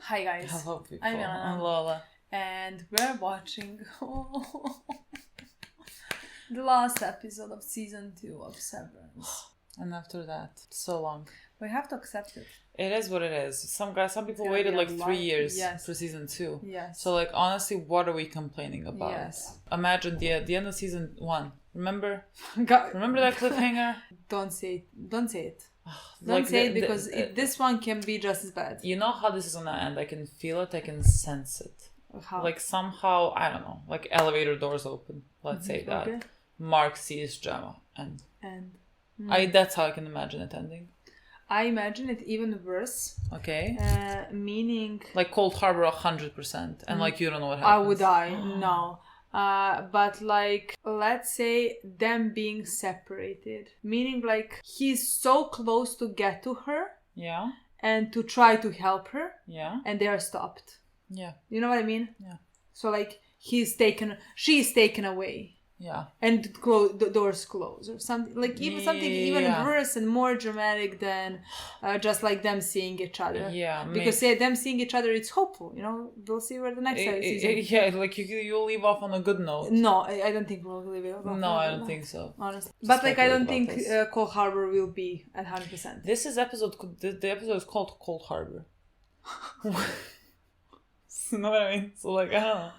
Hi guys. Hello people. I'm Milena. I'm Lola. And we're watching the last episode of season 2 of Severance. And after that, so long. We have to accept it. It is what it is. Some people gonna waited be like a 3 lot. years Yes. for season 2. Yes. So like honestly, what are we complaining about? Yes. Imagine the end of season 1. Remember? God. Remember that cliffhanger? Don't say it. Don't say it. Like Don't say it because this one can be just as bad. You know how this is gonna end? I can feel it. I can sense it. How? Like somehow, I don't know. Like elevator doors open. Let's say that. Okay. Mark sees Gemma and And that's how I can imagine it ending. I imagine it even worse. Okay. Meaning Like Cold Harbor 100%. And like you don't know what I happens. would die. No. But like, let's say them being separated. Meaning like he's so close to get to her Yeah. and to try to help her Yeah. and they are stopped. Yeah. You know what I mean? Yeah. So like she's taken away. Yeah. And the doors close or something like something even worse and more dramatic than just like them seeing each other. Yeah, because them seeing each other, it's hopeful. You know, we'll see where the next season. Yeah, like you'll leave off on a good note. No, I don't think we'll leave it off. No, I don't think so. Honestly, Just but like I don't think this. Cold Harbor will be at 100%. This is episode. The episode is called Cold Harbor. You know what I mean? So like I don't know.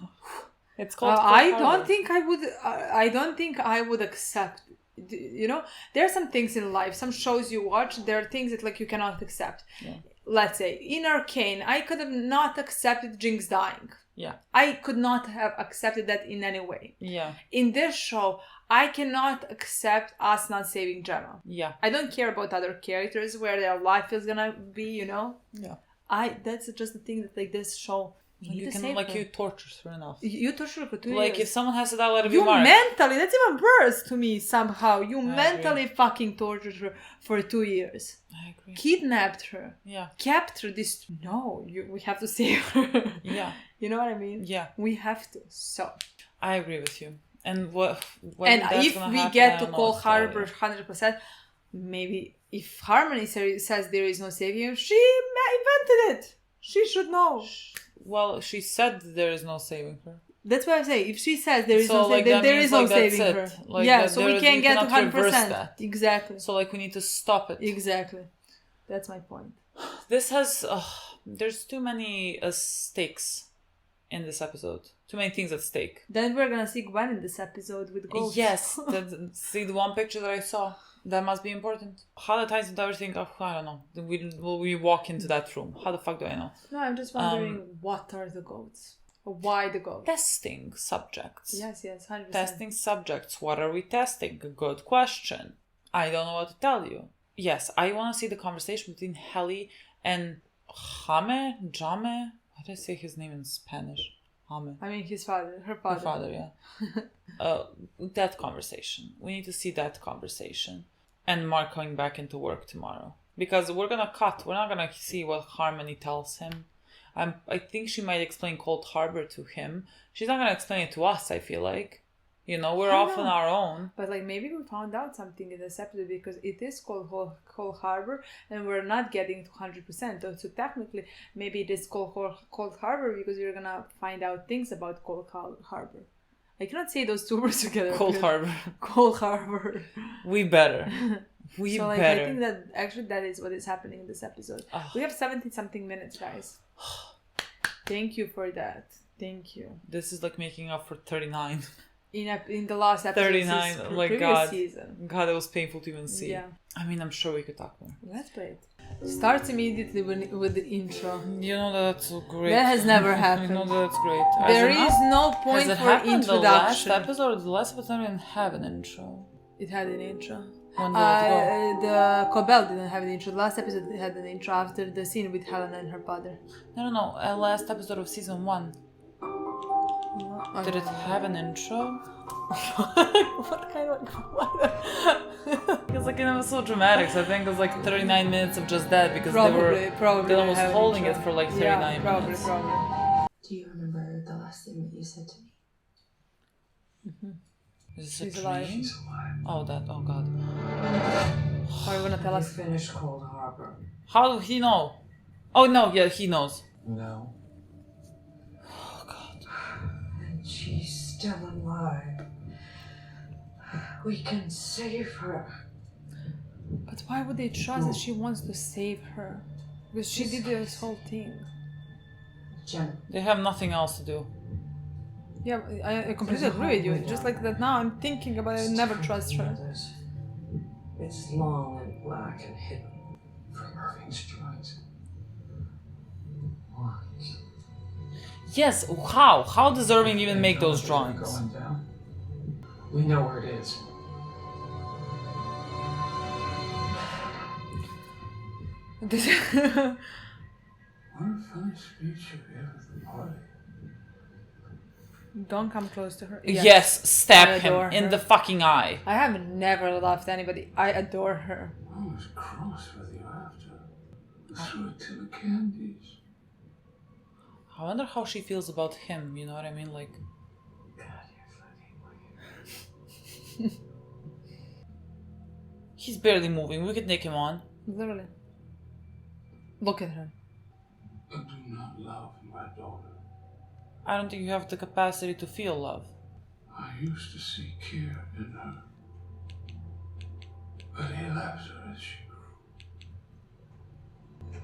It's called. Cold I Harbor. don't think I would. I don't think I would accept. You know, there are some things in life, some shows you watch. There are things that like you cannot accept. Yeah. Let's say in Arcane, I could have not accepted Jinx dying. Yeah. I could not have accepted that in any way. Yeah. In this show, I cannot accept us not saving Gemma. Yeah. I don't care about other characters where their life is gonna be. You know. Yeah. That's just the thing that like this show. You can like you torture her enough. You torture her for 2 years. Like if someone has to die, let it be You Mark. mentally, that's even worse to me somehow. You I mentally agree. fucking tortured her for 2 years. I agree. Kidnapped her. Yeah. Kept her this. No, we have to save her. Yeah. You know what I mean? Yeah. We have to. So. I agree with you. And what? And that's if gonna we happen, get I to don't know Cold what's gonna Harbor happen. 100%, maybe if Harmony says there is no saving her, she invented it. She should know. Well, she said there is no saving her. That's what I say. If she says there is So, no like, saving, that there means, is no like, that's saving it. her. Like, yeah, that so we there- can't you get to cannot reverse 100%. that. Exactly. So like we need to stop it. Exactly. That's my point. This has there's too many stakes in this episode. Too many things at stake. Then we're gonna see Gwen in this episode with ghosts. Yes. See the one picture that I saw. That must be important. How that ties into everything? Oh, I don't know. Will we walk into that room? How the fuck do I know? No, I'm just wondering what are the goats? Or why the goats? Testing subjects. Yes, 100%. Testing subjects. What are we testing? A good question. I don't know what to tell you. Yes, I want to see the conversation between Helly and Jame. How do I say his name in Spanish? Jame. I mean, her father. Her father, yeah. That conversation. We need to see that conversation. And Mark coming back into work tomorrow. Because we're going to cut. We're not going to see what Harmony tells him. I think she might explain Cold Harbor to him. She's not going to explain it to us, I feel like. You know, we're off on our own. But like maybe we found out something in this episode because it is called Cold Harbor and we're not getting to 100%. So technically maybe it is called Cold Harbor because you're going to find out things about Cold Harbor. I cannot say those two words together. Cold Harbor. Cold Harbor. We better. So like better. I think that actually that is what is happening in this episode. Oh. We have 70-something minutes, guys. Thank you for that. Thank you. This is like making up for 39. In the last episode, 39, like previous God. season. God, it was painful to even see. Yeah. I mean, I'm sure we could talk more. Let's play it. Starts immediately with the intro. You know that's so great. That has never happened. You know that's great. There is no point has it for happened introduction. The last episode didn't have an intro. It had an intro. When did it go? The Cobell didn't have an intro. The last episode it had an intro after the scene with Helena and her father. No. Last episode of season 1. Did it have an intro? What kind of... Because like it was so dramatic, so I think it was like 39 minutes of just that because probably they almost have an holding intro. it for like 39 minutes. Probably. Do you remember the last thing that you said to me? Is this She's a alive. dream? She's alive. Oh, oh god. Are you gonna tell We us? finished Cold Harbor. How do he know? Oh no, yeah, he knows. No. Oh God. And she's still alive. We can save her. But why would they trust that she wants to save her? Because she did this whole thing. Jen. They have nothing else to do. Yeah, I completely agree with you. Just like that now I'm thinking about it, I never trust her. It's long and black and hidden. From Irving's drugs. What? Yes, how? How does Irving even make those drawings? Going down. We know where it is. What a funny speech you gave at the party. Don't come close to her. Yes, stab I him adore in her. the fucking eye. I have never loved anybody. I adore her. I was cross with you after. Sweet to the candies. I wonder how she feels about him, you know what I mean? Like, God, you're fucking weird. he's barely moving. We could take him on. Literally. Look at her. I do not love my daughter. I don't think you have the capacity to feel love. I used to see care in her. But he left her as she grew.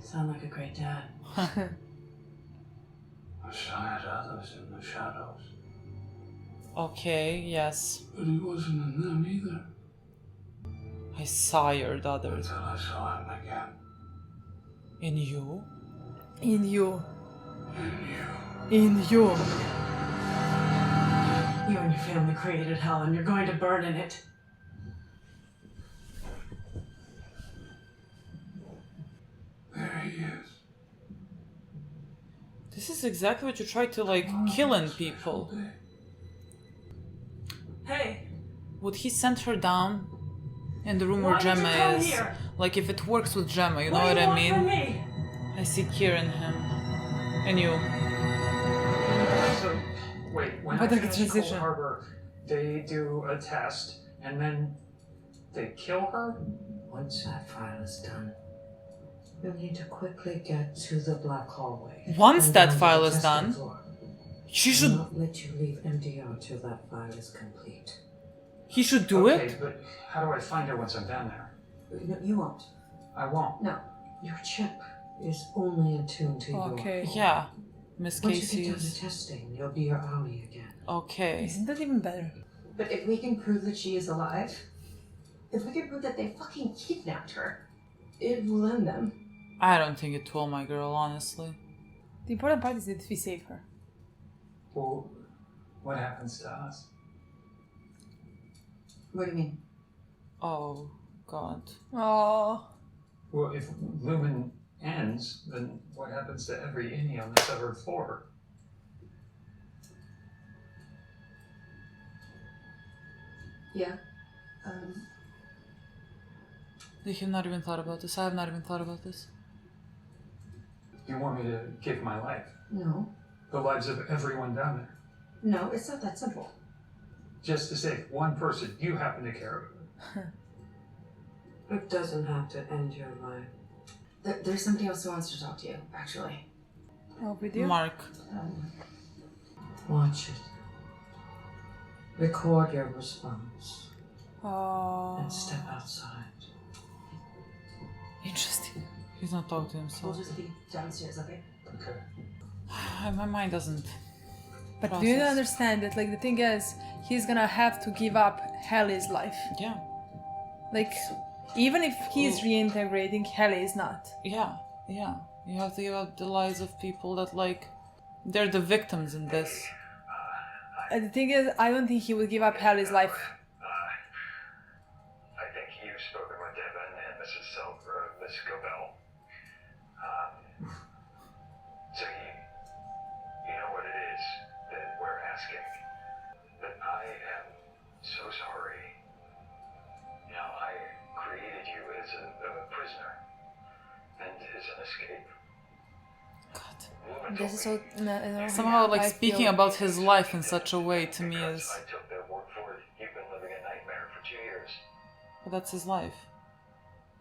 Sound like a great dad. I sired others in the shadows. Okay, yes. But he wasn't in them either. I sired others. Until I saw him again. In you? In you. In you. In you. You and your family created hell and you're going to burn in it. There he is. This is exactly what you try to, like, killing people. Hey. Would he send her down in the room where Why did you Gemma come is? here? Like, if it works with Gemma, you know What what do you I want mean? from me? I see Kira in him. And you. So, wait, when But I the finish Cold transition. Harbor, they do a test, and then they kill her? Once that file is done, you'll need to quickly get to the black hallway. Once And that down to file the is testing done, floor. she I'll should. not let you leave MDR till that file is complete. He should do Okay, it. but how do I find her once I'm down there? No, you won't. I won't. No, your chip is only attuned to Okay. your. Yeah, Miss Once you Casey get done the is testing, you'll be your owlie again. okay. Isn't that even better? But if we can prove that she is alive, if we can prove that they fucking kidnapped her, it will end them. I don't think it will, my girl. Honestly. The important part is that we save her. Well, what happens to us? What do you mean? Oh God. Oh. Well, if Lumon ends, then what happens to every innie on the severed floor? Yeah. You have not even thought about this. I have not even thought about this. You want me to give my life? No. The lives of everyone down there? No, it's not that simple. Just to save one person you happen to care about. It doesn't have to end your life. There's somebody else who wants to talk to you, actually. Oh, with you? Mark. Watch it. Record your response. Oh. And step outside. Interesting. He's not talking to We'll himself. just be downstairs, okay? Okay. My mind doesn't. But do you process. understand that, like, the thing is, he's gonna have to give up Helly's life. Yeah. Like, even if he's reintegrating, Helly is not. Yeah. Yeah. You have to give up the lives of people that, like, they're the victims in this. And the thing is, I don't think he would give up Helly's life. I think you've spoken with Devin and Mrs. Miss Cobell. So you know what it is that we're asking. But I am so sorry. You know, I created you as a prisoner and as an escape. God. This is so. No, Somehow, like, I speaking feel- about his life in such a way to me is. I took their word for it. You've been living a nightmare for 2 years. But that's his life.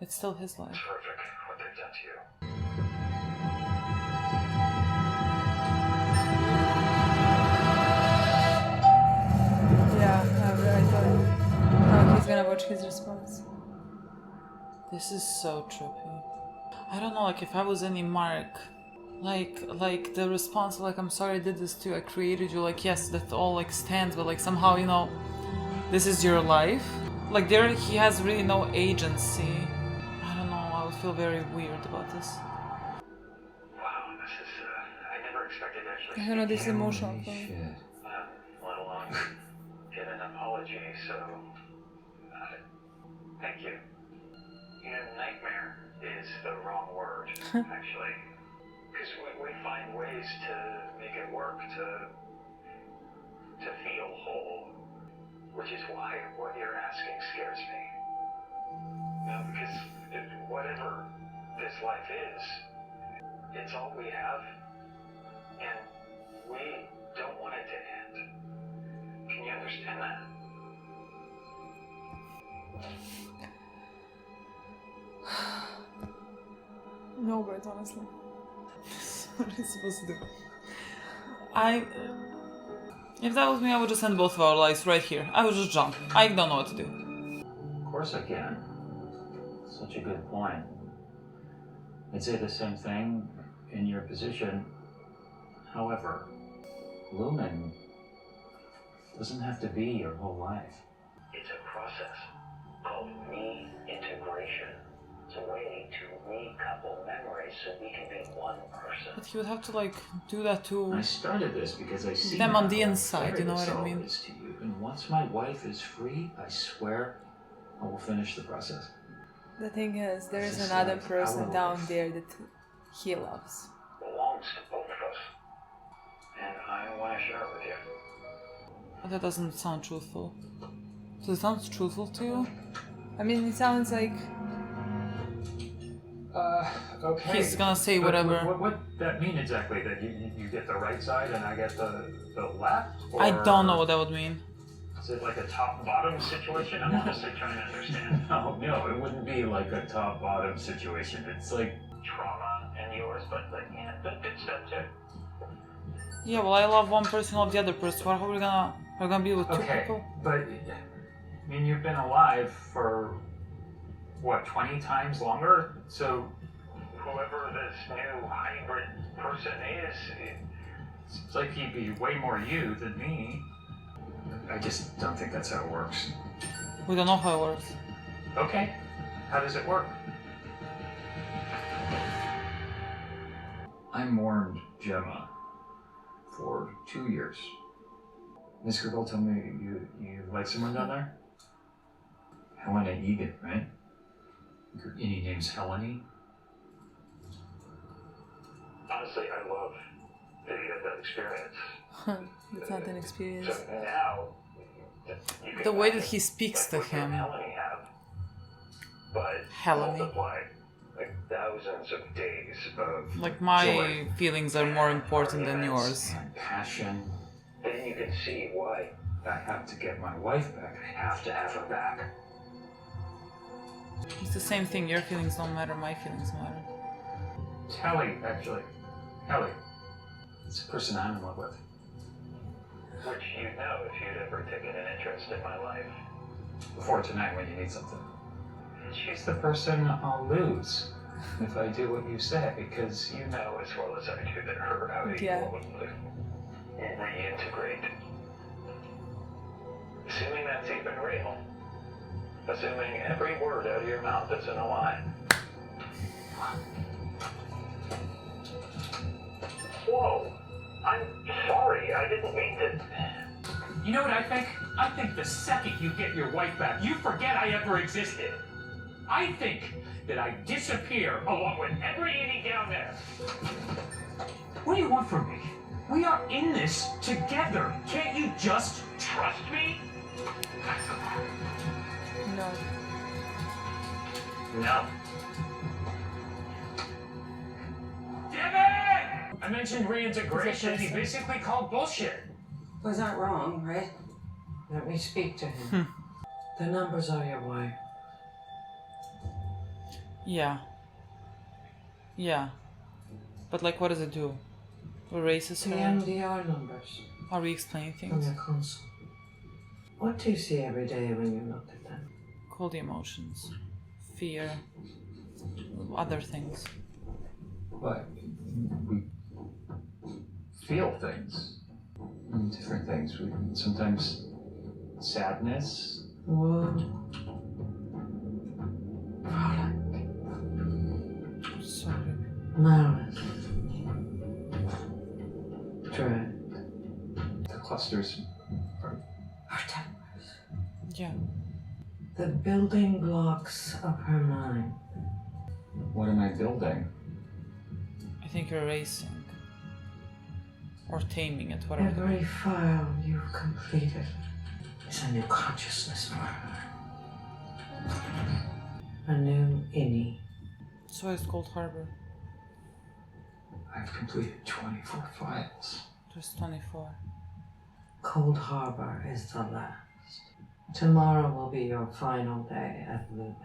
It's still his life. It's horrific what they've done to you. watch his response. This is so trippy. I don't know, like if I was any Mark, like the response, like I'm sorry I did this to you, I created you, like yes, that all like stands, but like somehow, you know, this is your life. Like there, he has really no agency. I don't know, I would feel very weird about this. Wow, this is, I never expected to actually I don't know, this is emotional Holy for me. shit. let alone get an apology, so, thank you. You know, nightmare is the wrong word, actually. Because we find ways to make it work, to feel whole. Which is why what you're asking scares me. No, because whatever this life is, it's all we have, and we don't want it to end. Can you understand that? No words, honestly. What are you supposed to do? If that was me, I would just end both of our lives right here. I would just jump. I don't know what to do. Of course I can. Such a good point. I'd say the same thing in your position. However, Lumon doesn't have to be your whole life. It's a process called reintegration. It's a way to recouple memories so we can be one person. But he would have to like do that to I started this because I see them on the how inside, unfair you know this what I all mean? is to you. And once my wife is free, I swear I will finish the process. The thing is, there is This is another like person our down life. there that he loves. Belongs to both of us. And I want to share it with you. But that doesn't sound truthful. Does it sound truthful to you? I mean, it sounds like Okay. He's gonna say But whatever. What that mean exactly? That you get the right side and I get the left? I don't know Or what that would mean. Is it like a top-bottom situation? I'm honestly trying to understand. No, it wouldn't be like a top-bottom situation. It's like Trauma and yours, but yeah, good stuff too. Yeah, well, I love one person, love the other person. What are we gonna be with two okay, people? but I mean you've been alive for what 20 times longer? So Whoever this new hybrid person is, it's like he'd be way more you than me. I just don't think that's how it works. We don't know how it works. Okay, how does it work? I mourned Gemma for 2 years. Miss Gribble told me you like someone down there? Helena Egan, right? Any name's Helene? honestly, I love that you had that experience. it's not an experience. So now, you can The way that imagine, he speaks to like, what him. Melanie have, but Helene. multiplied like thousands of days of Like, my joy. feelings are more important than yours. And passion. Then you can see why I have to get my wife back. I have to have her back. It's the same thing. Your feelings don't matter, my feelings matter. Kelly, actually. Kelly. It's a person I'm in love with. Which you'd know if you'd ever taken an interest in my life. Before tonight when you need something. She's the person I'll lose if I do what you say, because you know Know as well as I do that her outie Yeah. will reintegrate. Assuming that's even real. Assuming every word out of your mouth isn't a lie. Whoa! I'm sorry, I didn't mean to... You know what I think? I think the second you get your wife back, you forget I ever existed. I think that I disappear along with every idiot down there. What do you want from me? We are in this together. Can't you just trust me? No. No. Devin! I mentioned reintegration. He basically called bullshit. Was that wrong, right? Let me speak to him. The numbers are your way. Yeah. Yeah. But like, what does it do? Erases The her? MDR numbers Are we explaining from things? your console. What do you see every day when you look at them? Cool the emotions. Fear. Other things. But we feel things. Different things. Sometimes sadness. Wood. Product. Sorry. Malice. Dread. The clusters are Our tempers. Yeah. The building blocks of her mind. what am I building? I think you're erasing. Or taming it, whatever. Every file you've completed is a new consciousness for her. A new innie. So it's called Harbor. I've completed 24 files. There's 24. Cold Harbor is the last. Tomorrow will be your final day at Lumon.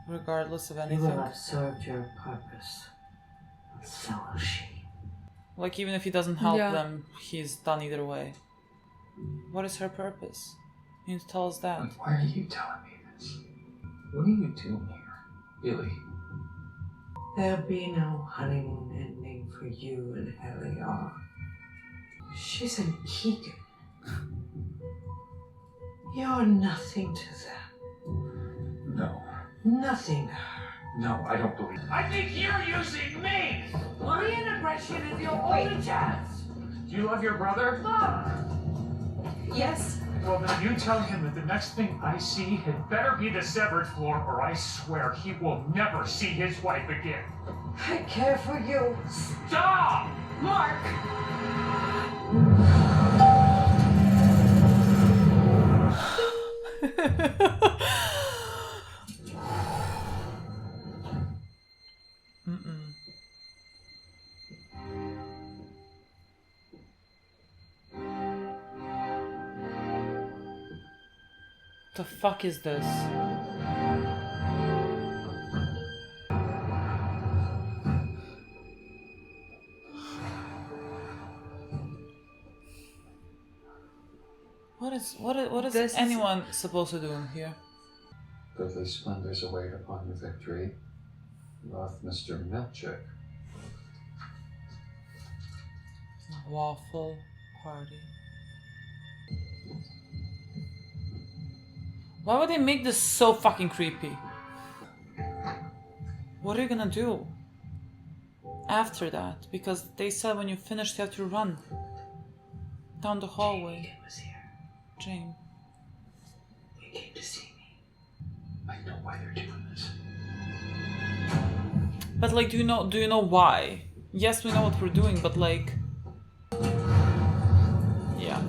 Regardless of You anything. will have served your purpose. So will she. Like, even if he doesn't help Yeah. them, he's done either way. What is her purpose? You need to tell us that. But why are you telling me this? What are you doing here? Really? There'll be no honeymoon ending for you and Heliar. She's an Keegan. You're nothing to them. No. Nothing to her. No, I don't believe I think you're using me! Reintegration is your only chance. Do you love your brother? Yes. Well, then you tell him that the next thing I see had better be the severed floor, or I swear he will never see his wife again. I care for you. Stop! Mark. Mm-mm. The fuck is this? What is This is- anyone supposed to do in here? Goodly splendors await upon your victory. Doth Mr. Milchik. Waffle party. Why would they make this so fucking creepy? What are you gonna do after that? Because they said when you finish you have to run down the hallway. Keegan was here. Jane. He came to see me. I know why they're doing this. But like, do you know why? Yes, we know what we're doing, but like, yeah.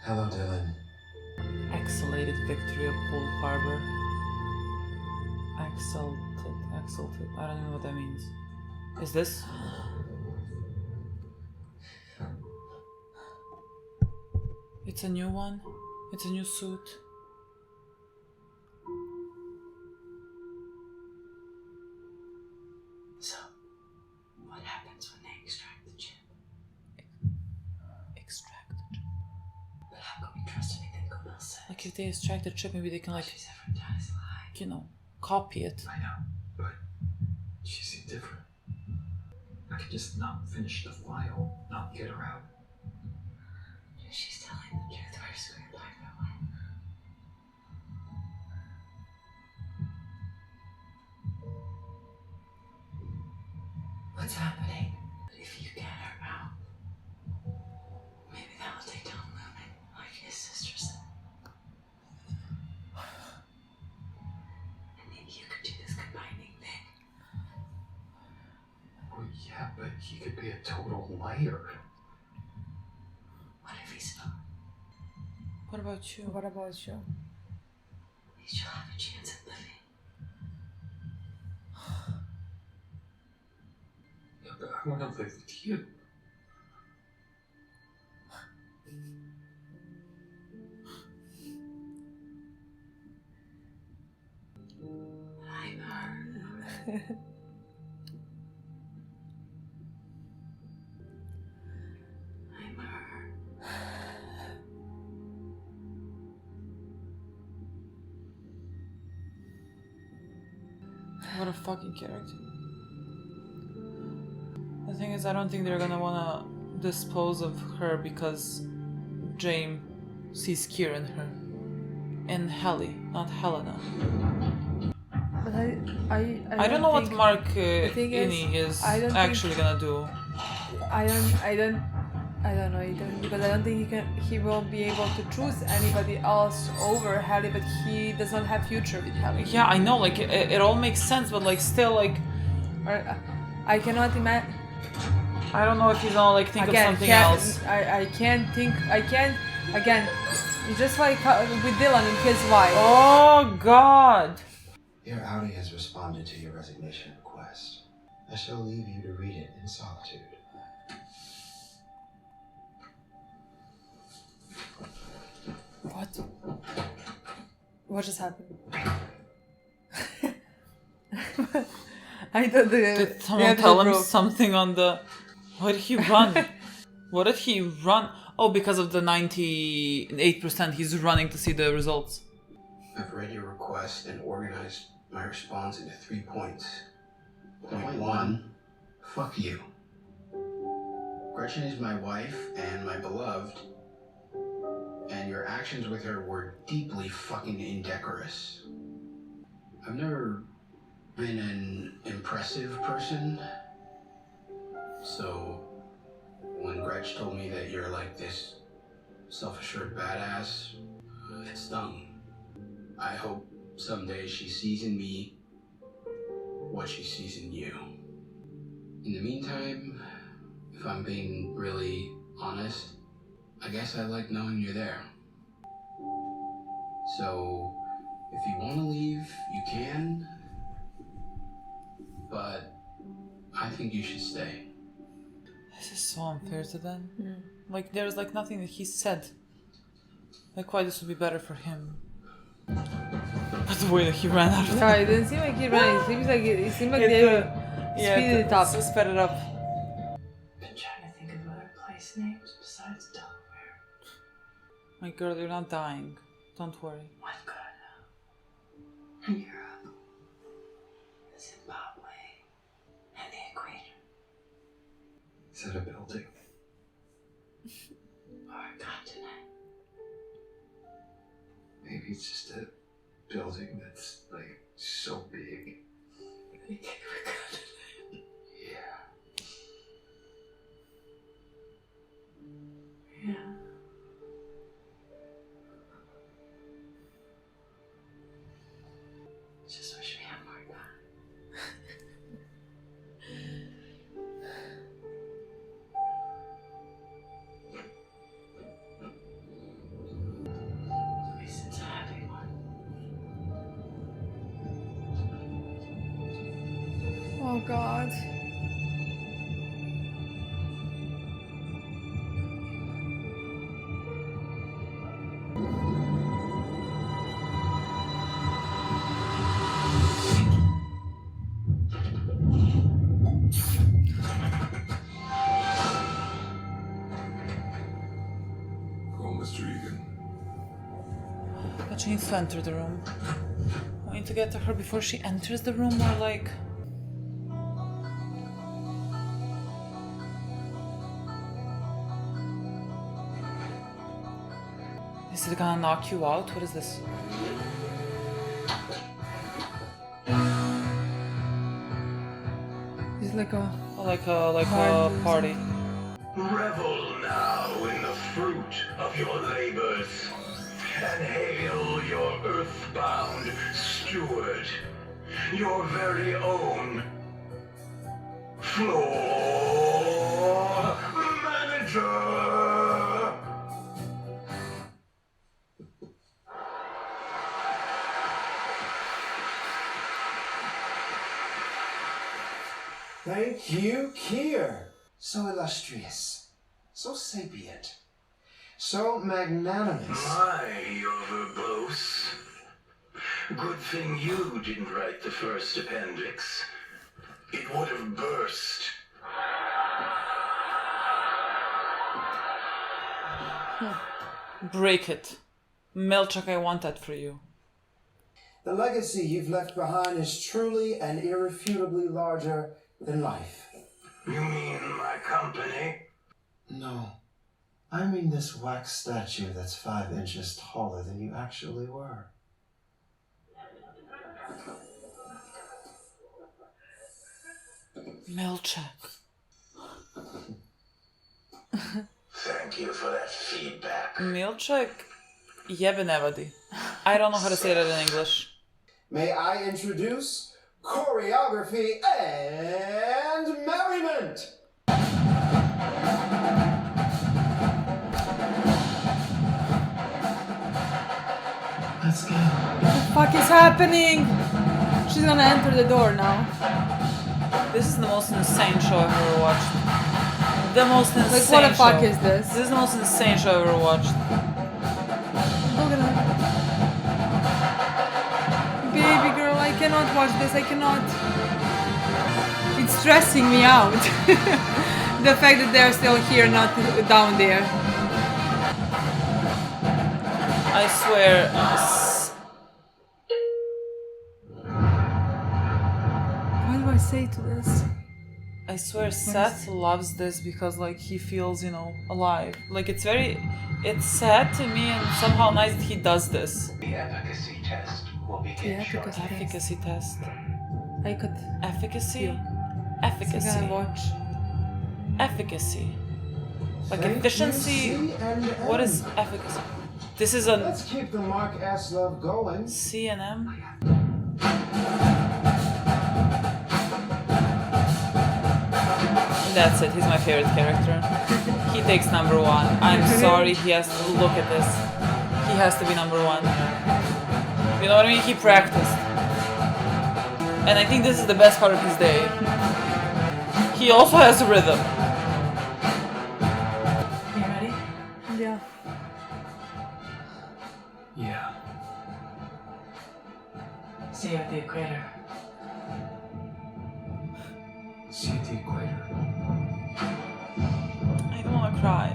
Hello, Dylan. Exhalated victory of Cold Harbor. Exalted. I don't know what that means. Is this? It's a new one? It's a new suit? So, what happens when they extract the chip? Extract the chip. But how can we trust anything Camille says? Like if they extract the chip, maybe they can like, She's ever done is lie. you know, copy it. I know, but she seemed different. I could just not finish the file, not get her out. If she's telling the truth, we're screwed by no one. What's happening? If you get her out, maybe that will take down Lumon, like his sister said. And maybe you could do this combining thing. Well, yeah, but he could be a total liar. What if he's not? What about you? What about you? She'll have a chance at living. Yeah, but I want to live with you. I'm her. I'm her. What a fucking character. The thing is, I don't think they're gonna wanna dispose of her because James sees Kier in her. And Helly, not Helena. But I don't know what think- Mark the thing is, Innie is I don't actually gonna do. I don't know either, because I don't think he will be able to choose anybody else over Helly, but he does not have future with Helly. Yeah, I know, like, it all makes sense, but, like, still, like... I cannot imagine... I don't know if he's gonna, like, think of something else. I can't think... I can't... Again, it's just like with Dylan and his wife. Oh, God! Your Audi has responded to your resignation request. I shall leave you to read it in solitude. What? What just happened? I thought Did someone tell him something on the... Why did he run? What did he run? Oh, because of the 98% he's running to see the results. I've read your request and organized my response into 3 points. Point 1, fuck you. Gretchen is my wife and my beloved, and your actions with her were deeply fucking indecorous. I've never been an impressive person, so when Gretch told me that you're like this self-assured badass, it stung. I hope someday she sees in me what she sees in you. In the meantime, if I'm being really honest, I guess I like knowing you're there. So, if you want to leave, you can, but I think you should stay. This is so unfair to them. Like, there's, like, nothing that he said. Like, why this would be better for him. But the way that he ran out of No, it didn't seem like he ran. It seems like they speeded it up. Sped it up. Been trying to think of other place names besides Delaware. My girl, you're not dying. Don't worry. I've got Europe, Zimbabwe, and the equator. Is that a building? Or a continent. Maybe it's just a building that's, like, so big. You think of a continent? Yeah. Yeah. Just wish we had more time. At least it's a happy one. Oh God. Call Mr. Egan. But she needs to enter the room. We need to get to her before she enters the room, or like... Is it gonna knock you out? What is this? It's like a... Like a party. Revel now in the fruit of your labors, and hail your earthbound steward, your very own floor manager. Thank you, Kier. So illustrious, so sapient, so magnanimous. My, you're verbose. Good thing you didn't write the first appendix. It would have burst. Break it. Melchuk, I want that for you. The legacy you've left behind is truly and irrefutably larger than life. You mean my company? No. I mean this wax statue that's 5 inches taller than you actually were. Milchek. Thank you for that feedback. Milchek jebe ne vadi. I don't know how to say that in English. May I introduce choreography and merriment! Let's go. What the fuck is happening? She's gonna enter the door now. This is the most insane show I've ever watched. The most insane Like, what the fuck show. is this? This is the most insane show I've ever watched. Look at her. Baby girl, I cannot watch this. I cannot. It's stressing me out. The fact that they're still here, not down there. I swear. What do I say to this? I swear Seth loves this because like he feels, you know, alive. Like it's sad to me and somehow nice that he does this. The efficacy test will begin shortly. Efficacy test. I could. Efficacy? So Efficacy. I'm gonna watch. Efficacy. Like Thank efficiency. you, C&M. What is efficacy? This is a Let's keep the Mark S love going. C and M. That's it, he's my favorite character. He takes number 1. I'm sorry, he has to look at this. He has to be number 1. You know what I mean? He practiced. And I think this is the best part of his day. He also has rhythm. You ready? Yeah. Yeah. See you at the equator. See the equator. I don't want to cry.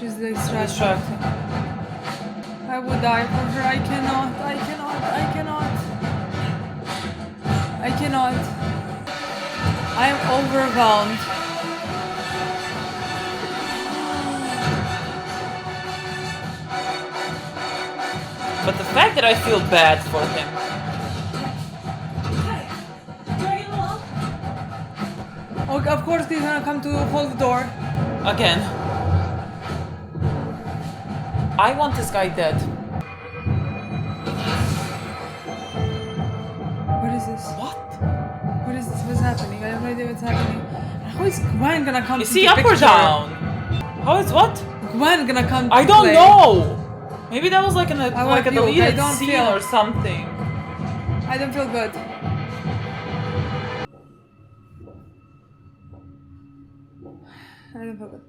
She's distracted. I would die for her. I cannot. I cannot. I cannot. I cannot. I am overwhelmed. But the fact that I feel bad for him. Okay, of course he's gonna come to hold the door. Again. I want this guy dead. What is this? What? What is this? What's happening? I have no idea what's happening. How is Gwen gonna come Is to he the up picture? or down? How is what? Gwen gonna come to I don't play. know! Maybe that was like a want you. I deleted don't scene feel- or something. I don't feel good. I don't feel good.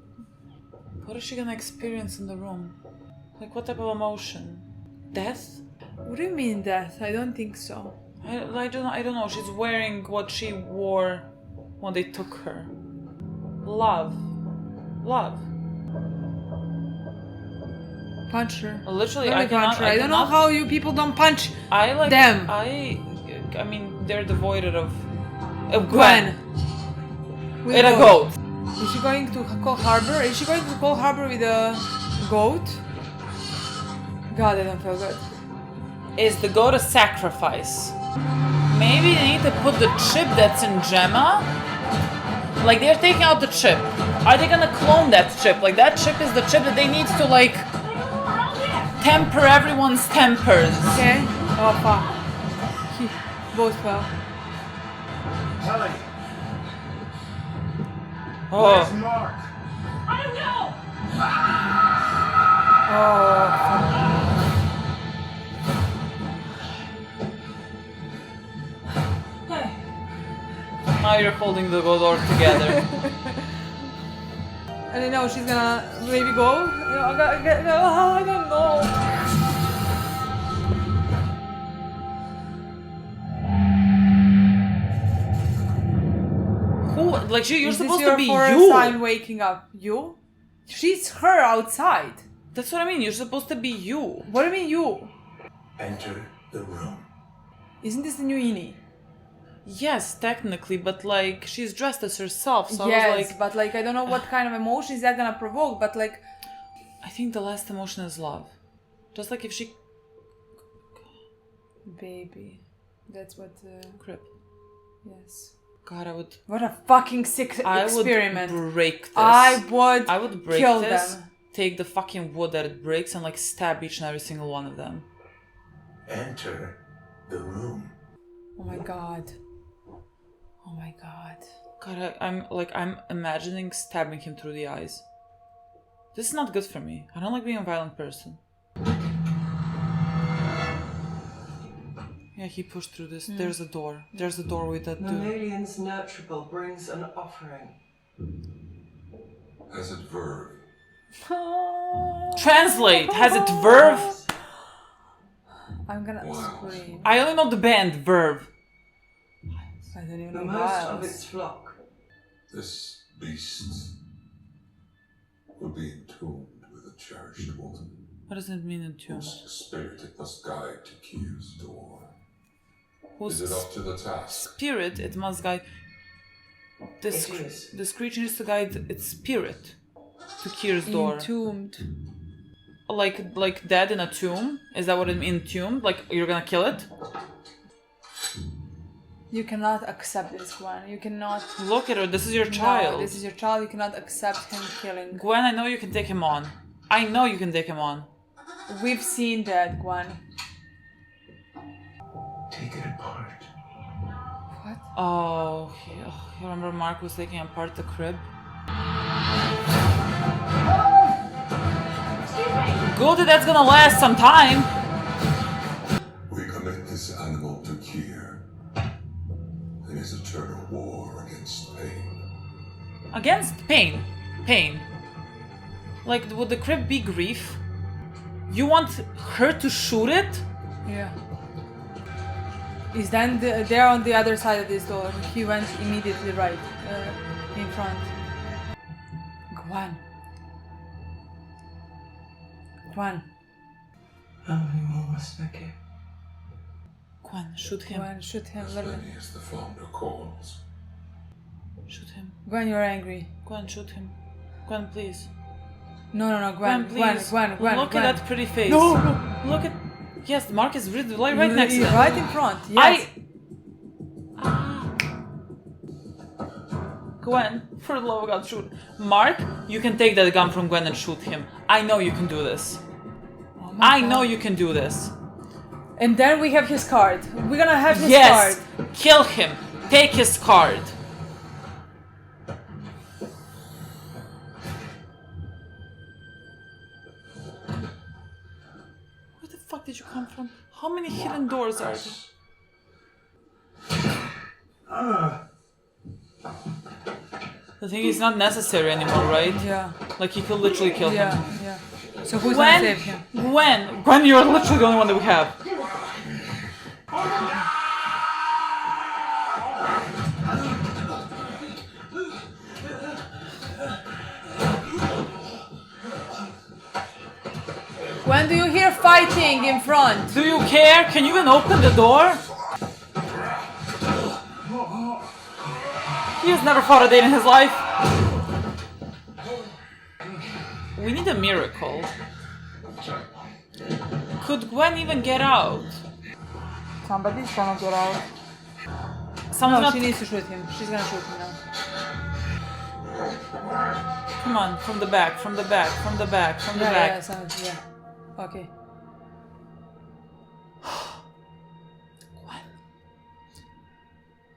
What is she gonna experience in the room? Like what type of emotion? Death? What do you mean death? I don't think so. I don't know. She's wearing what she wore when they took her. Love. Love. Punch her. Literally, Let me I cannot. punch her. I don't know how you people don't punch I like them. I mean, they're devoid of Gwen. With and a goat. Is she going to Cold Harbor? Is she going to Cold Harbor with a goat? God, I don't feel good. Is the goat a sacrifice? Maybe they need to put the chip that's in Gemma. Like they're taking out the chip. Are they gonna clone that chip? Like that chip is the chip that they need to like temper everyone's tempers. Okay. Oh fuck. Both fell. Kelly, Oh, where's Mark? Oh now you're holding the door together. And I know she's gonna maybe go. I don't know. Like, you're Is supposed this to be your you. sign waking up? You? She's her outside. That's what I mean. You're supposed to be you. What do you mean you? Enter the room. Isn't this the new Ini? Yes, technically, but like she's dressed as herself, so Yes, I was like, but like I don't know what kind of emotions that gonna provoke, but like I think the last emotion is love. Just like if she baby. That's what crip. yes. God, I would What a fucking sick I experiment. would break this. I would break kill this, them. take the fucking wood that it breaks and like stab each and every single one of them. Enter the room. Oh my god. Oh my god. God, I'm imagining stabbing him through the eyes. This is not good for me. I don't like being a violent person. Yeah, he pushed through this. There's a door. There's a door with that dude. Mammalian's nurturable brings an offering. Has it verve? Translate! Has it verve? I'm gonna Wow. scream. I only know the band, Verve. I don't even The know most how of else. its flock. This beast will be entombed with a cherished woman. What does it mean in tune? Whose spirit it must guide to Kyr's door. Whose Is it up to the task? spirit it must guide? This It is. this creature needs to guide its spirit to Kyr's door. Entombed. Like dead in a tomb? Is that what it means? Entombed? Like you're gonna kill it? You cannot accept this, Gwen. You cannot. Look at her. This is your child. No, this is your child. You cannot accept him killing. Gwen, I know you can take him on. I know you can take him on. We've seen that, Gwen. Take it apart. What? Oh, you remember Mark was taking apart the crib? Good, that's gonna last some time. We commit this animal to Kyr in his eternal war against pain. Against pain. Pain. Like, would the crib be grief? You want her to shoot it? Yeah. He's then there on the other side of this door. He went immediately right, in front. Gwen. Gwen. How many more must I give? Gwen, shoot him. Gwen, shoot him. As Literally. many as the founder calls. Shoot him. Gwen, you're angry. Gwen, shoot him. Gwen, please. No, Gwen, Gwen, please. Gwen. Look Gwen. at that pretty face. No. Look at... Yes, Mark is really right next to him. Right in front, yes. Gwen, for the love of God, shoot. Mark, you can take that gun from Gwen and shoot him. I know you can do this. Oh my I God. know you can do this. And then we have his card. We're gonna have his Yes! card. Kill him. Take his card. Where the fuck did you come from? How many hidden doors are there? The thing is not necessary anymore, right? Yeah, Like he could literally kill him. yeah. So who's gonna save him? Gwen, you're literally the only one that we have. When do you hear fighting in front? Do you care? Can you even open the door? He has never fought a date in his life. We need a miracle. Could Gwen even get out? Somebody's gonna get out. Someone's No, not... she needs to shoot him. She's gonna shoot him now. Come on, from the back, from the back, from the back, from the back. Yeah. Okay.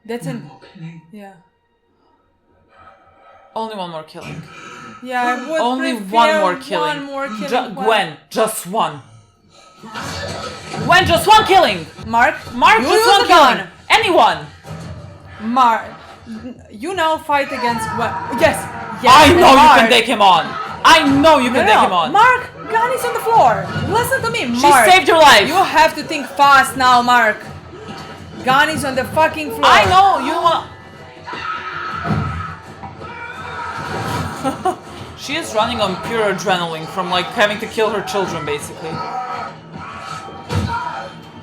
That's an... Yeah. Only one more killing. Yeah, I would Only prefer one more killing. One more killing. Gwen, just one. Gwen, just one killing. Mark, Mark, you just use one the killing. gun. Anyone. Mark, you now fight against Gwen. Yes. I know Mark. you can take him on. I know you can take him on. Mark, gun is on the floor. Listen to me, Mark. She saved your life. You have to think fast now, Mark. Gun is on the fucking floor. I know you want. She is running on pure adrenaline from like having to kill her children, basically.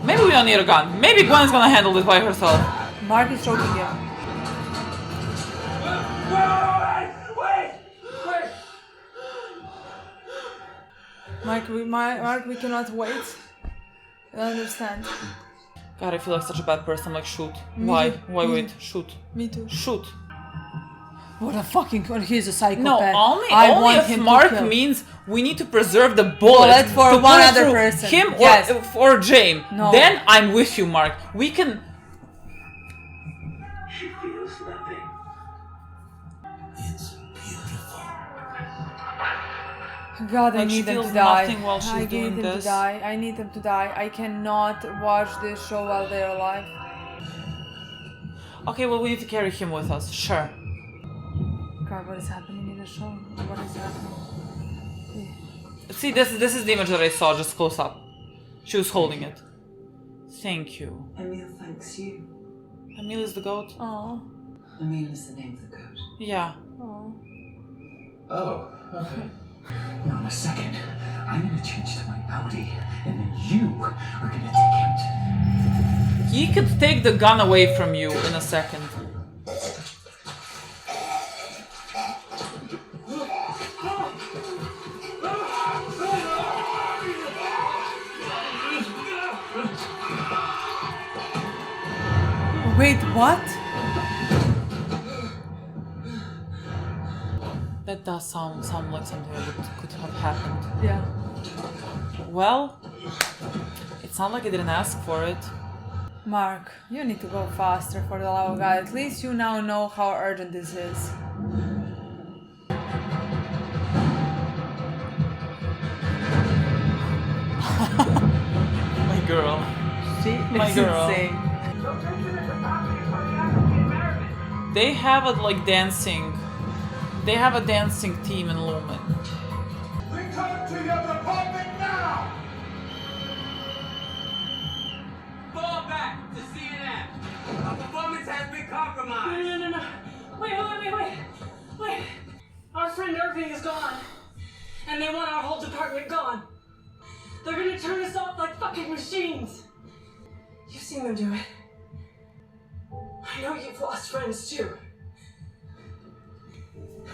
Maybe we don't need a gun. Maybe Gwen's gonna handle this by herself. Mark is choking him. Wait! Mark, we cannot wait. I don't understand. God, I feel like such a bad person. I'm like, shoot. Me Why? too. Why Me wait? too. Shoot. Me too. Shoot. What a fucking... He's a psychopath. No, only want if him to Mark kill. means we need to preserve the bullet For to one put it other through person. him Yes. or James. No. Then I'm with you, Mark. We can... She feels nothing. It's beautiful. God, I Like, she need them feels to die. nothing while she's I doing need them this. to die. I need them to die. I cannot watch this show while they're alive. Okay, well, we need to carry him with us. Sure. God, what is happening in the show? What is happening? See, this is the image that I saw just close up. She was holding it. Thank you. Emil thanks you. Emil is the goat? Oh. Emil is the name of the goat. Yeah. Oh. Oh, okay. Now in a second, I'm gonna change to my Audi, and then you are gonna take him to... He could take the gun away from you in a second. Wait, what? That does sound like something that could have happened. Yeah. Well, it's not like I didn't ask for it. Mark, you need to go faster for the love of God. At least you now know how urgent this is. My girl. She My is girl. insane. They have a like dancing. They have a dancing team in Lumon. Return to your department now! Fall back to CNN. Our performance has been compromised. No. Wait. Our friend Irving is gone. And they want our whole department gone. They're gonna turn us off like fucking machines. You've seen them do it. I know you've lost friends too.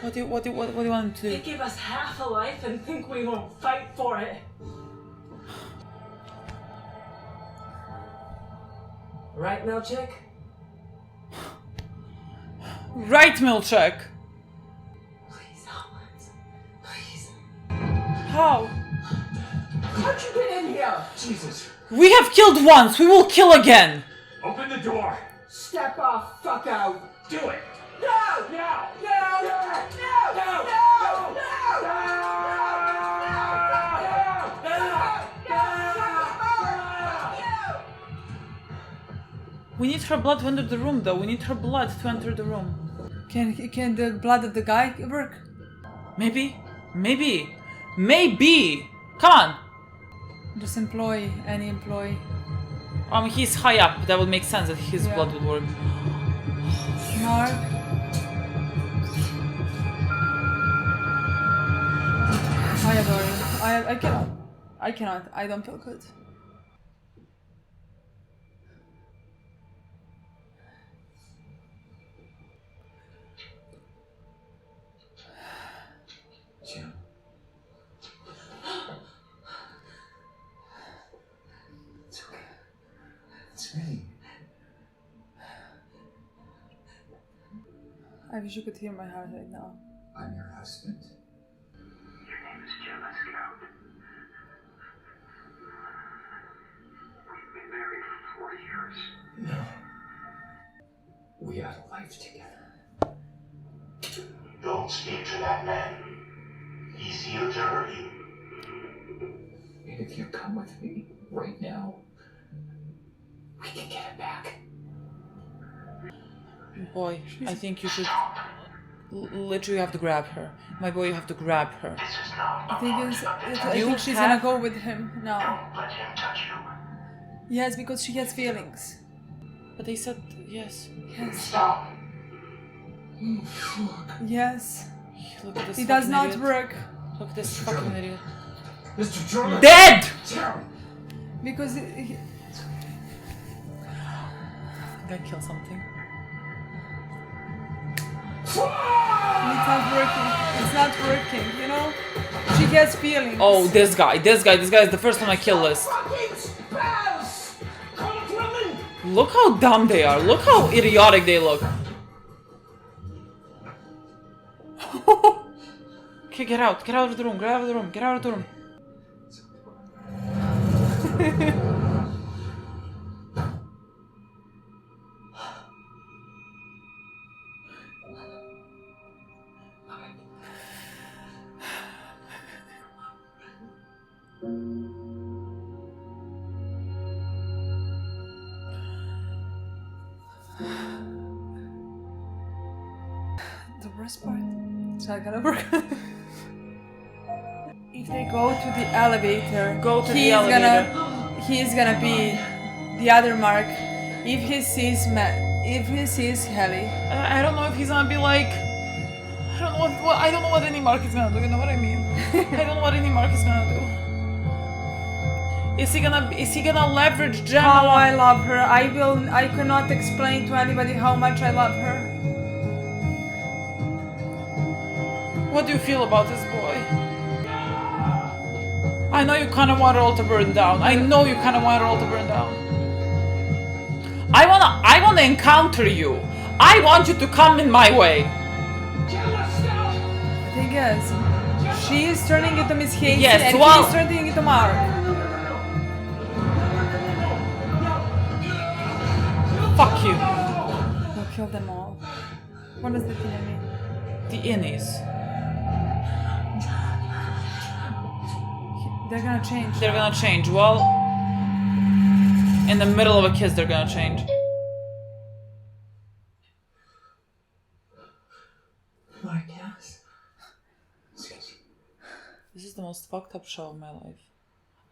What do you want them to They do? give us half a life and think we won't fight for it. Right, Milchick? Right, Milchek. Please help us. Please. How? How'd you get in here? Jesus! We have killed once. We will kill again. Open the door! Step off, fuck out. Do it! No! Now! We need her blood to enter the room, though. We need her blood to enter the room. Can the blood of the guy work? Maybe. Come on. Just employ any employee. He's high up. That would make sense that his Yeah. blood would work. Mark. I adore you. I cannot. I don't feel good. Jim. It's okay. It's me. I wish you could hear my heart right now. I'm your husband. Your name is Jim Scout. We've been married for 4 years. No. We had a life together. Don't speak to that man. He's here to hurt you. And if you come with me right now, we can get it back. Boy, I think you should literally have to grab her. My boy, you have to grab her. This is not I think You she's have- gonna go with him now. Don't let him touch you. Yes, because she has feelings. But they said yes. Yes. Stop. Yes. Look at this. It does fucking not idiot. work. Look at this fucking idiot. Mr. Drummond! Dead! Because Gotta kill something. it's not working. It's not working, you know? She gets feelings. Oh, this guy is the first one I kill list. Look how dumb they are. Look how idiotic they look. Okay, get out of the room, get out of the room, get out of the room. The worst part, it's not gonna work. If they go to the elevator, he's gonna be the other Mark. If he sees Helly, I don't know if he's gonna be like. I don't know what any Mark is gonna do. You know what I mean? I don't know what any Mark is gonna do. Is he gonna leverage Gemma? how I love her. I cannot explain to anybody how much I love her. What do you feel about this boy? I know you kind of want it all to burn down. I wanna encounter you. I want you to come in my way. The thing is, she is turning into Miss Casey Yes, and well- he's turning into Mark. Fuck you. We'll kill them all. What does the thing mean? The innies. They're gonna change. They're gonna change. Well, in the middle of a kiss, they're gonna change. Marcus? This is the most fucked up show of my life.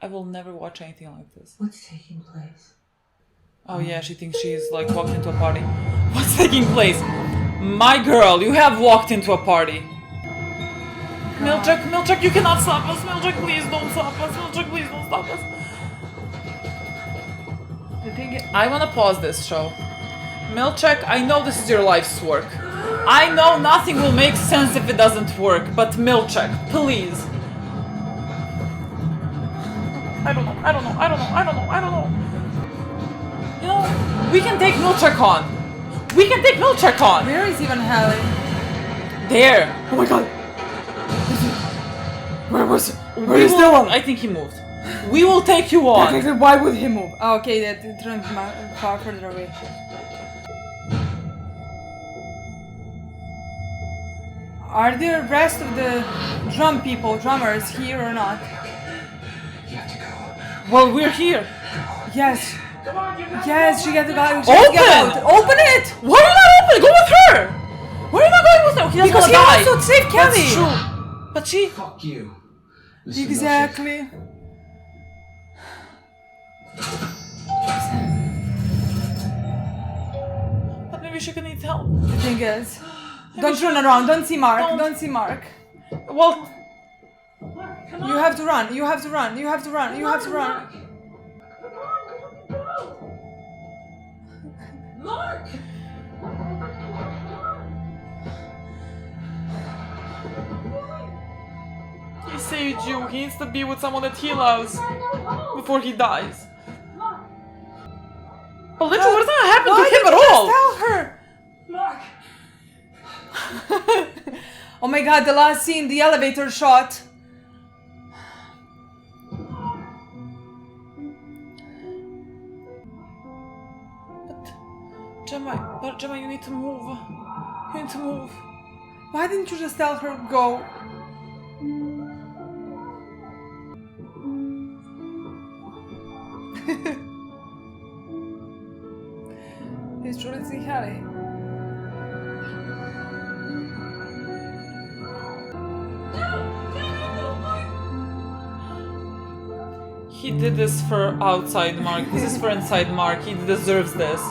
I will never watch anything like this. What's taking place? Oh yeah, she thinks she's like walked into a party. What's taking place? My girl, you have walked into a party. Milchek, you cannot stop us. Milchek, please don't stop us. Milchek, please don't stop us. The thing is, I wanna pause this show. Milchek, I know this is your life's work. I know nothing will make sense if it doesn't work, but Milchek, please. I don't know. You know, we can take Milchek on. where is even Helly? There. Oh my god. Where was it? I think he moved. We will take you on. Technically, why would he move? Oh, okay, that turned far further away. Are the rest of the drummers here or not? You have to go. Well, we're here. Yes. Come on, you guys. Yes, she got to go. Open! Open it! Why are you not open? Go with her. Why are you not going with her? He doesn't Because he wanna wants die. to save Kelly. That's true. But she. Fuck you. Mr. Exactly. But maybe she can need help. The thing is, don't run around. Don't see Mark. Don't. Don't see Mark. Well, You have to run. You have to run. You have to run. You have to run. Mark! he saved you. He needs to be with someone that he loves before he dies. But literally, what's gonna happen to him at all? Tell her. Mark! Oh my god, the last scene, the elevator shot. Gemma, you need to move. You need to move. Why didn't you just tell her go? He's truly seeing Harry. He did this for outside Mark. This is for inside Mark. He deserves this.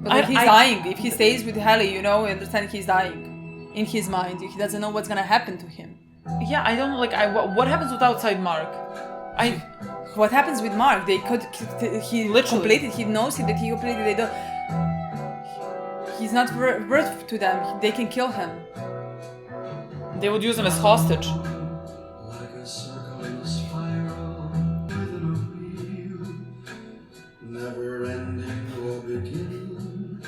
But like, he's dying. If he stays with Helly, you know, I understand he's dying. in his mind. He doesn't know what's gonna happen to him. Yeah, I don't know. Like, what happens with outside Mark? What happens with Mark? He Literally. completed. He knows that he completed. They don't. He's not worth to them. They can kill him. They would use him as hostage. Like a circle in a spiral within a wheel, never ending or beginning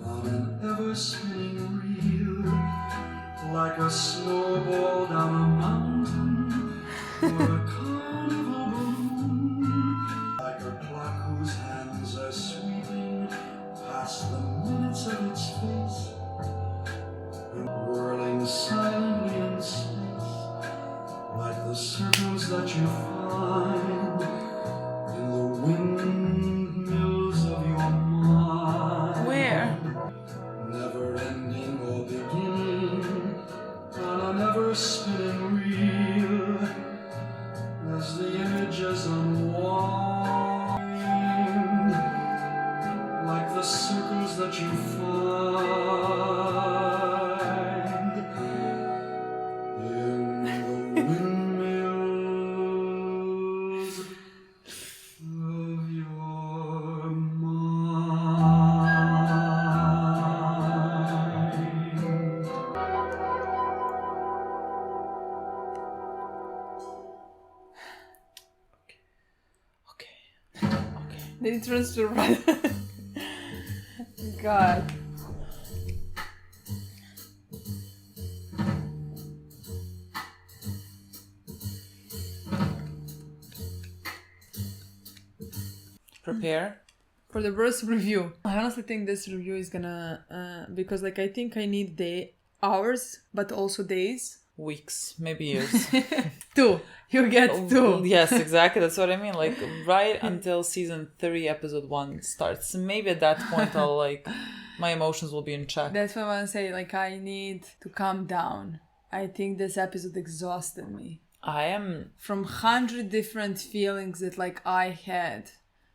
on an ever spinning reel, like a snowball down a mountain or a carnival balloon, like a clock whose hands are sweeping past the minutes of its face, whirling silently in space, like the circles that you find in the windmills of your mind. Where? Never ending or beginning on an ever spinning reel, as the images unwind, like the circles that you find in the windmills of your mind. Okay. Then it turns to red. God. Prepare. For the worst review. I honestly think this review is gonna because like I think I need hours, but also days. Weeks, maybe years. 2. You get 2. Yes, exactly. That's what I mean. Like, right until season 3, episode 1 starts. Maybe at that point, my emotions will be in check. That's what I want to say. Like, I need to calm down. I think this episode exhausted me. I am... From 100 different feelings that, like, I had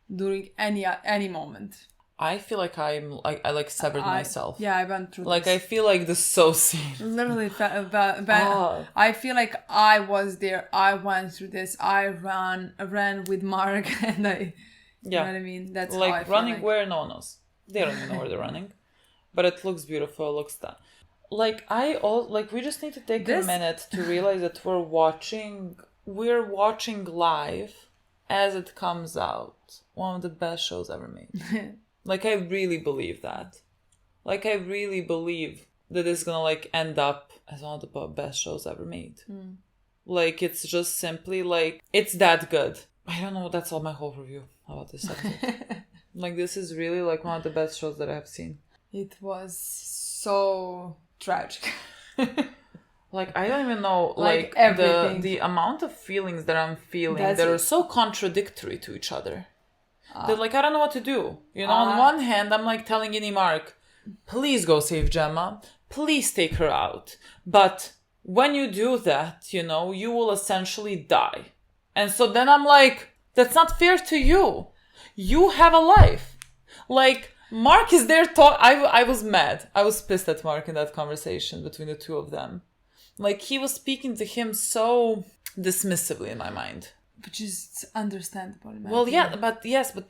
during any moment. I feel like I severed myself. Yeah, I went through like this. I feel like dissociate. Literally, I feel like I was there. I went through this. I ran with Mark, and you know what I mean. That's like how I feel running like. where no one knows. They don't even know where they're running, but it looks beautiful. It looks that. Like we just need to take a minute to realize that we're watching live as it comes out. One of the best shows ever made. Like, I really believe that. Like, I really believe that it's gonna, like, end up as one of the best shows ever made. Mm. Like, it's just simply, like, it's that good. I don't know, that's all my whole review about this episode. Like, this is really, like, one of the best shows that I have seen. It was so tragic. Like, I don't even know, like everything. The amount of feelings that I'm feeling that are so contradictory to each other. That, like, I don't know what to do. You know, on one hand, I'm, like, telling Innie Mark, please go save Gemma. Please take her out. But when you do that, you know, you will essentially die. And so then I'm like, that's not fair to you. You have a life. Like, Mark is there I was mad. I was pissed at Mark in that conversation between the two of them. Like, he was speaking to him so dismissively in my mind. Which is understandable. Well, yeah, but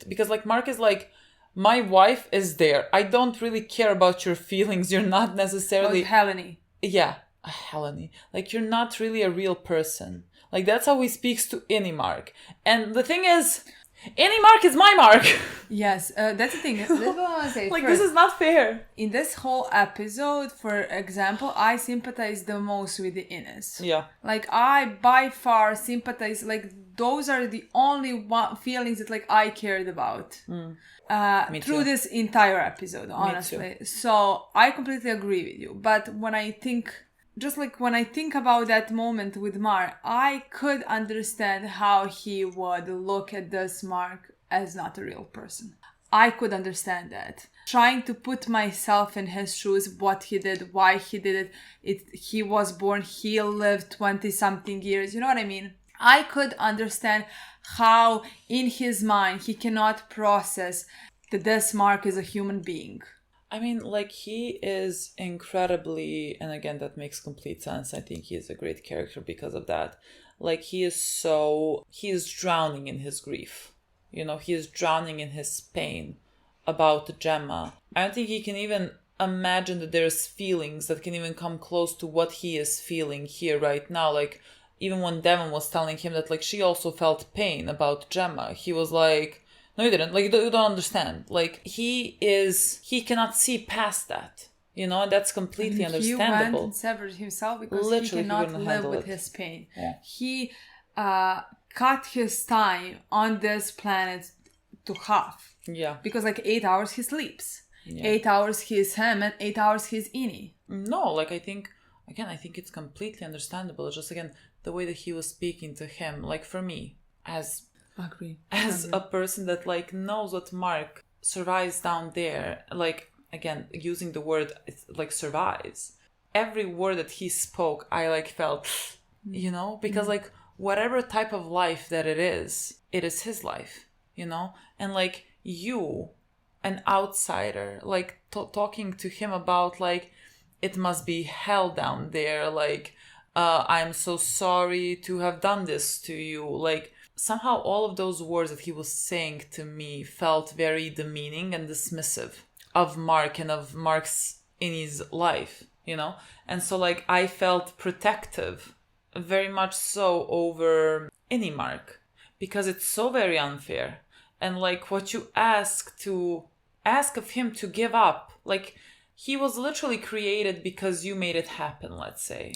because, like, Mark is like, my wife is there. I don't really care about your feelings. You're not necessarily... Helene. Yeah, Helene. Like, you're not really a real person. Like, that's how he speaks to Innie Mark. And the thing is, Innie Mark is my Mark. Yes, that's the thing. That's what I want to say. Like, first, this is not fair. In this whole episode, for example, I sympathize the most with the Ines. Yeah. Like, I by far sympathize, like, those are the only feelings that, like, I cared about through this entire episode, honestly. So I completely agree with you. But when I think about that moment with Mark, I could understand how he would look at this Mark as not a real person. I could understand that. Trying to put myself in his shoes, what he did, why he did it. He was born, he lived 20-something years, you know what I mean? I could understand how in his mind he cannot process that this Mark is a human being. I mean, like, he is incredibly, and again, that makes complete sense. I think he is a great character because of that. Like, he is drowning in his grief. You know, he is drowning in his pain about Gemma. I don't think he can even imagine that there's feelings that can even come close to what he is feeling here right now. Like, even when Devon was telling him that, like, she also felt pain about Gemma, he was like, no, you didn't. Like, you don't understand. Like, he cannot see past that. You know, and that's completely understandable. He went and severed himself because Literally, he cannot live with his pain. Yeah. He cut his time on this planet to half. Yeah. Because, like, 8 hours he sleeps. Yeah. 8 hours he is him and 8 hours he is Ini. No, like, I think it's completely understandable. Just, again, the way that he was speaking to him, like, for me, as a person that, like, knows what Mark survives down there, like, again, using the word, like, survives, every word that he spoke, I, like, felt, you know, because, like, whatever type of life that it is his life, you know, and, like, you, an outsider, like, talking to him about, like, it must be hell down there, like, I'm so sorry to have done this to you, like, somehow all of those words that he was saying to me felt very demeaning and dismissive of Mark and of Mark's Ini's life, you know? And so, like, I felt protective, very much so, over Ini Mark, because it's so very unfair. And, like, what you ask of him to give up, like, he was literally created because you made it happen, let's say.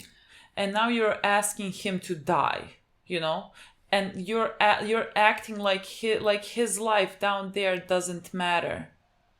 And now you're asking him to die, you know? And you're acting like his life down there doesn't matter.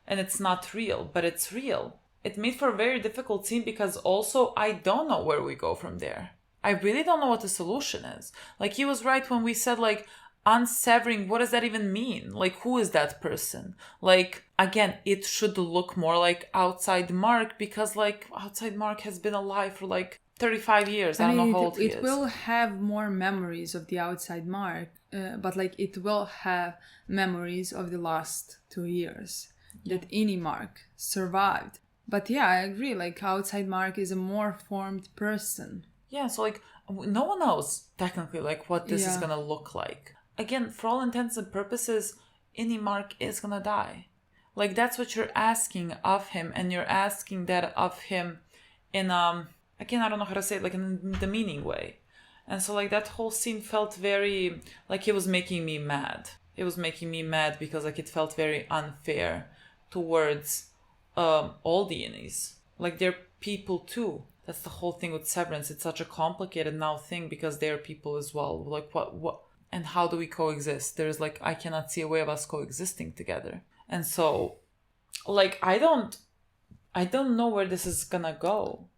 And it's not real, but it's real. It made for a very difficult scene because also I don't know where we go from there. I really don't know what the solution is. Like, he was right when we said, like, unsevering, what does that even mean? Like, who is that person? Like, again, it should look more like outside Mark because, like, outside Mark has been alive for, like, 35 years. I don't know how old he is. It will have more memories of the outside Mark, but, like, it will have memories of the last 2 years that Ini Mark survived. But yeah, I agree, like, outside Mark is a more formed person. Yeah, so, like, no one knows technically, like, what this is gonna look like. Again, for all intents and purposes, Ini Mark is gonna die. Like, that's what you're asking of him, and you're asking that of him in again, I don't know how to say it, like, in the meaning way. And so, like, that whole scene felt very, like, it was making me mad. It was making me mad because, like, it felt very unfair towards all the Inis. Like, they're people too. That's the whole thing with Severance. It's such a complicated now thing because they're people as well. Like, what, and how do we coexist? There's, like, I cannot see a way of us coexisting together. And so, like, I don't know where this is gonna go.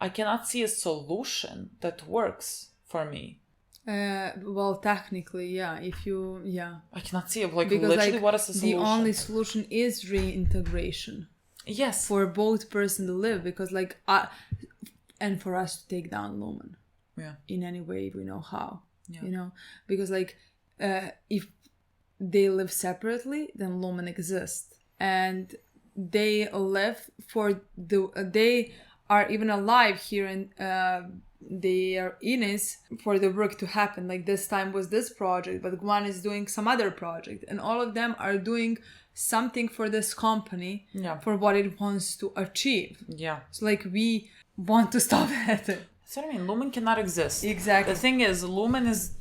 I cannot see a solution that works for me. Well, technically, yeah. I cannot see it. Like, because, literally, like, what is the solution? The only solution is reintegration. Yes. For both person to live, because, like, and for us to take down Lumon. Yeah. In any way we know how. Yeah. You know, because, like, if they live separately, then Lumon exists, and they live they are even alive here, and they are Inis for the work to happen. Like, this time was this project, but Gwen is doing some other project, and all of them are doing something for this company, for what it wants to achieve. Yeah. So, like, we want to stop that. That's what I mean. Lumon cannot exist. Exactly. The thing is, Lumon is,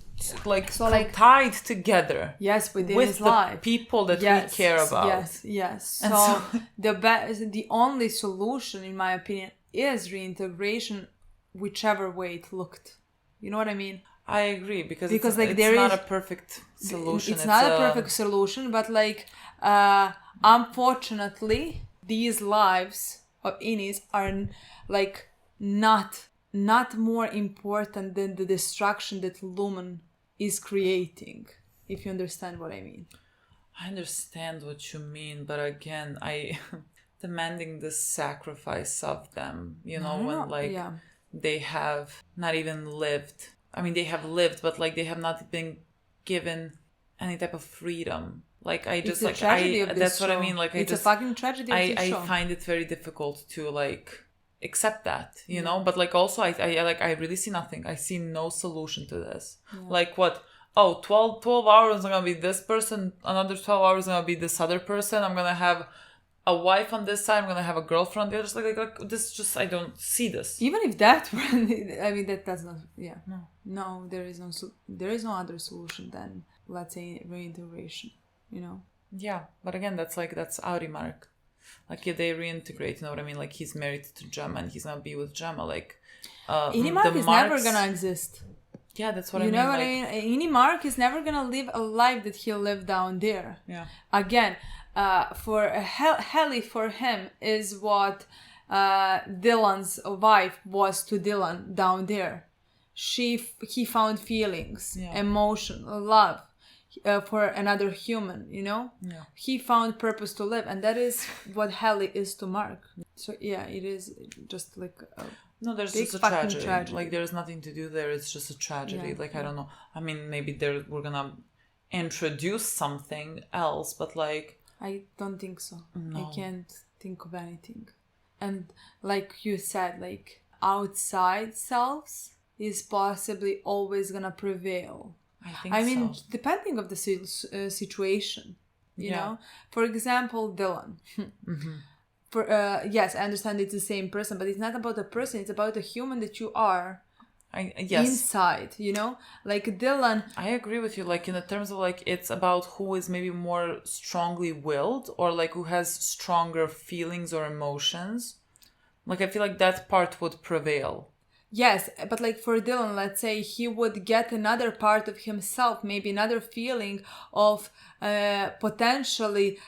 like, so, like, tied together. Yes, within with his the life. People that we care about. Yes. So the only solution, in my opinion, is reintegration, whichever way it looked. You know what I mean? I agree, because like, it's not a perfect solution. It's not a perfect solution, but, like, unfortunately, these lives of Inis are, like, not more important than the destruction that Lumon is creating, if you understand what I mean. I understand what you mean, but again, demanding the sacrifice of them, you know, when, like, they have not even lived. I mean, they have lived, but, like, they have not been given any type of freedom. Like I just It's a like tragedy of this that's what I show. mean. Like It's a fucking tragedy of this I show. find it very difficult to like accept that, you know. But like also I really see nothing. I see no solution to this. Like what? Oh, 12 hours I'm gonna be this person. Another 12 hours I'm gonna be this other person. I'm gonna have a wife on this side. I'm gonna have a girlfriend on the other side. Like this just I don't see this. Even if that, I mean that does not. Yeah. No, there is no other solution than, let's say, reintegration. You know. Yeah, but again, that's Audi Mark. Like if they reintegrate, you know what I mean? Like he's married to Gemma and he's gonna be with Gemma. Like Inimark is never gonna exist. Yeah, that's what I You mean. know what I mean? Inimark is never gonna live a life that he'll live down there. Yeah. Again, for Helly for him is what Dylan's wife was to Dylan down there. He found feelings, emotion, love for another human. You know. Yeah. He found purpose to live, and that is what Helly is to Mark. So yeah, it is just like. No, there's big just a fucking tragedy. Like there's nothing to do there. It's just a tragedy. Yeah, like I don't know. I mean, maybe we're gonna introduce something else, but like I don't think so. No. I can't think of anything. And like you said, like outside selves is possibly always gonna prevail. I mean, so. depending of the situation, you Yeah. know. For example, Dylan. Mm-hmm. Yes, I understand it's the same person, but it's not about the person. It's about the human that you are Yes. inside. You know, like Dylan. I agree with you. Like in the terms of like it's about who is maybe more strongly willed or like who has stronger feelings or emotions. Like I feel like that part would prevail. Yes, but like for Dylan, let's say he would get another part of himself, maybe another feeling of potentially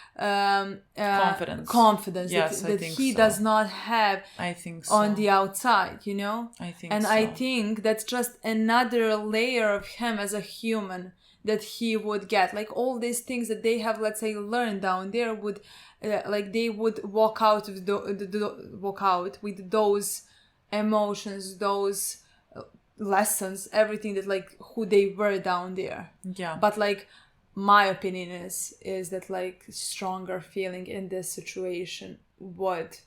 confidence Yes, that I think he so. does not have I think so. on the outside, you know? I think and so. I think that's just another layer of him as a human that he would get. Like all these things that they have, let's say, learned down there would, like they would walk out with those emotions, those lessons, everything that like who they were down there. Yeah. But like my opinion is that like stronger feeling in this situation would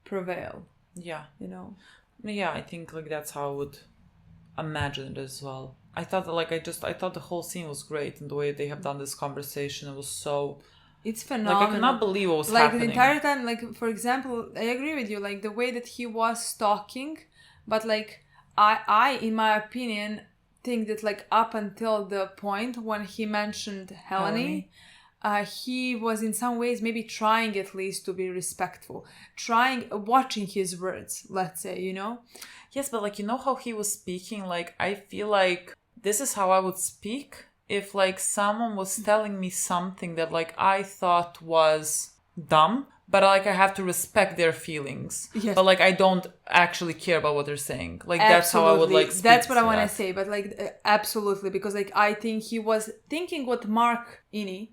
prevail. Yeah. You know. Yeah, I think like that's how I would imagine it as well. I thought that I thought the whole scene was great and the way they have done this conversation, it was so. It's phenomenal. Like I cannot believe what was like happening. The entire time, like for example, I agree with you, like the way that he was talking, but like I in my opinion think that like up until the point when he mentioned Helene, he was in some ways maybe trying at least to be respectful, watching his words, let's say, you know. Yes, but like you know how he was speaking, like I feel like this is how I would speak if like someone was telling me something that like I thought was dumb, but like I have to respect their feelings. Yes. But like I don't actually care about what they're saying. Like that's how I would like speak. That's what I to want to that. say, but like absolutely, because like I think he was thinking what Mark Innie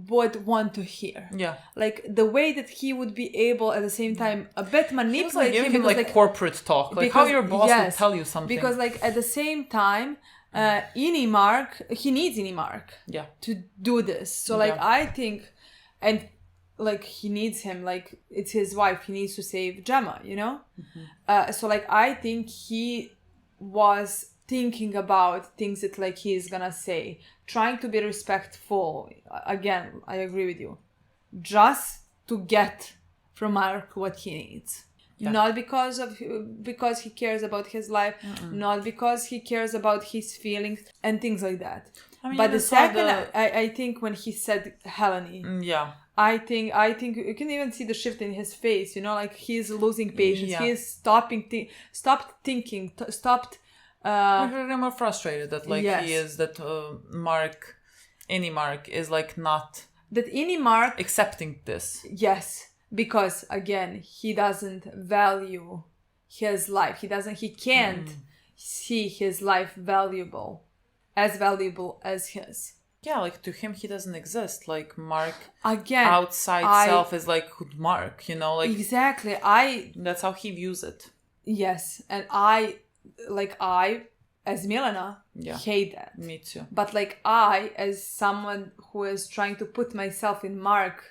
would want to hear. Yeah. Like the way that he would be able at the same time a bit He was like manipulate giving him him like corporate talk. Like how your boss would tell you something. Because like at the same time Inimark, he needs Inimark to do this. So like I think, and like he needs him, like it's his wife, he needs to save Gemma, you know. So like I think he was thinking about things that like he's gonna say, trying to be respectful. Again, I agree with you, just to get from Mark what he needs. Not because he cares about his life, not because he cares about his feelings and things like that. I mean, but the second, I think when he said Helene, I think you can even see the shift in his face. You know, like he's losing patience. Yeah. He is stopped thinking, stopped. I'm more frustrated that like Yes. he is that Inimark is like not that Inimark accepting this. Yes. Because again, he doesn't value his life. He can't see his life valuable as his. Yeah, like to him he doesn't exist. Like Mark Again, outside self is like Mark, you know, like exactly. that's how he views it. Yes, and I as Milena, hate that. Me too. But like I, as someone who is trying to put myself in Mark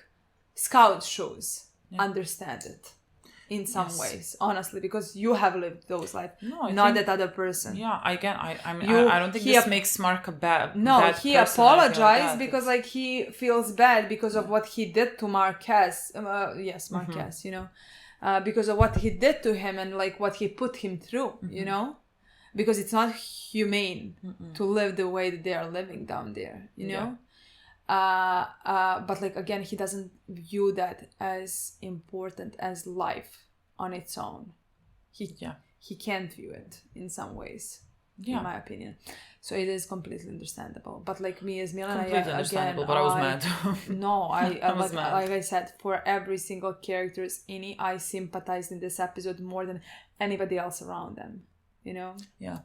Scout's shoes, understand it in some ways, honestly, because you have lived those lives, not that other person. Yeah, again, I mean, I don't think this makes Mark a bad he person apologized because like he feels bad because of what he did to Marquez. Marquez, you know, because of what he did to him and like what he put him through, you know, because it's not humane to live the way that they are living down there, you know. But like again, he doesn't view that as important as life on its own. He can't view it in some ways, in my opinion. So it is completely understandable. But like me as Milena, understandable. But I was mad. No, I was mad. Like I said, for every single character's any, I sympathized in this episode more than anybody else around them. You know. Yeah.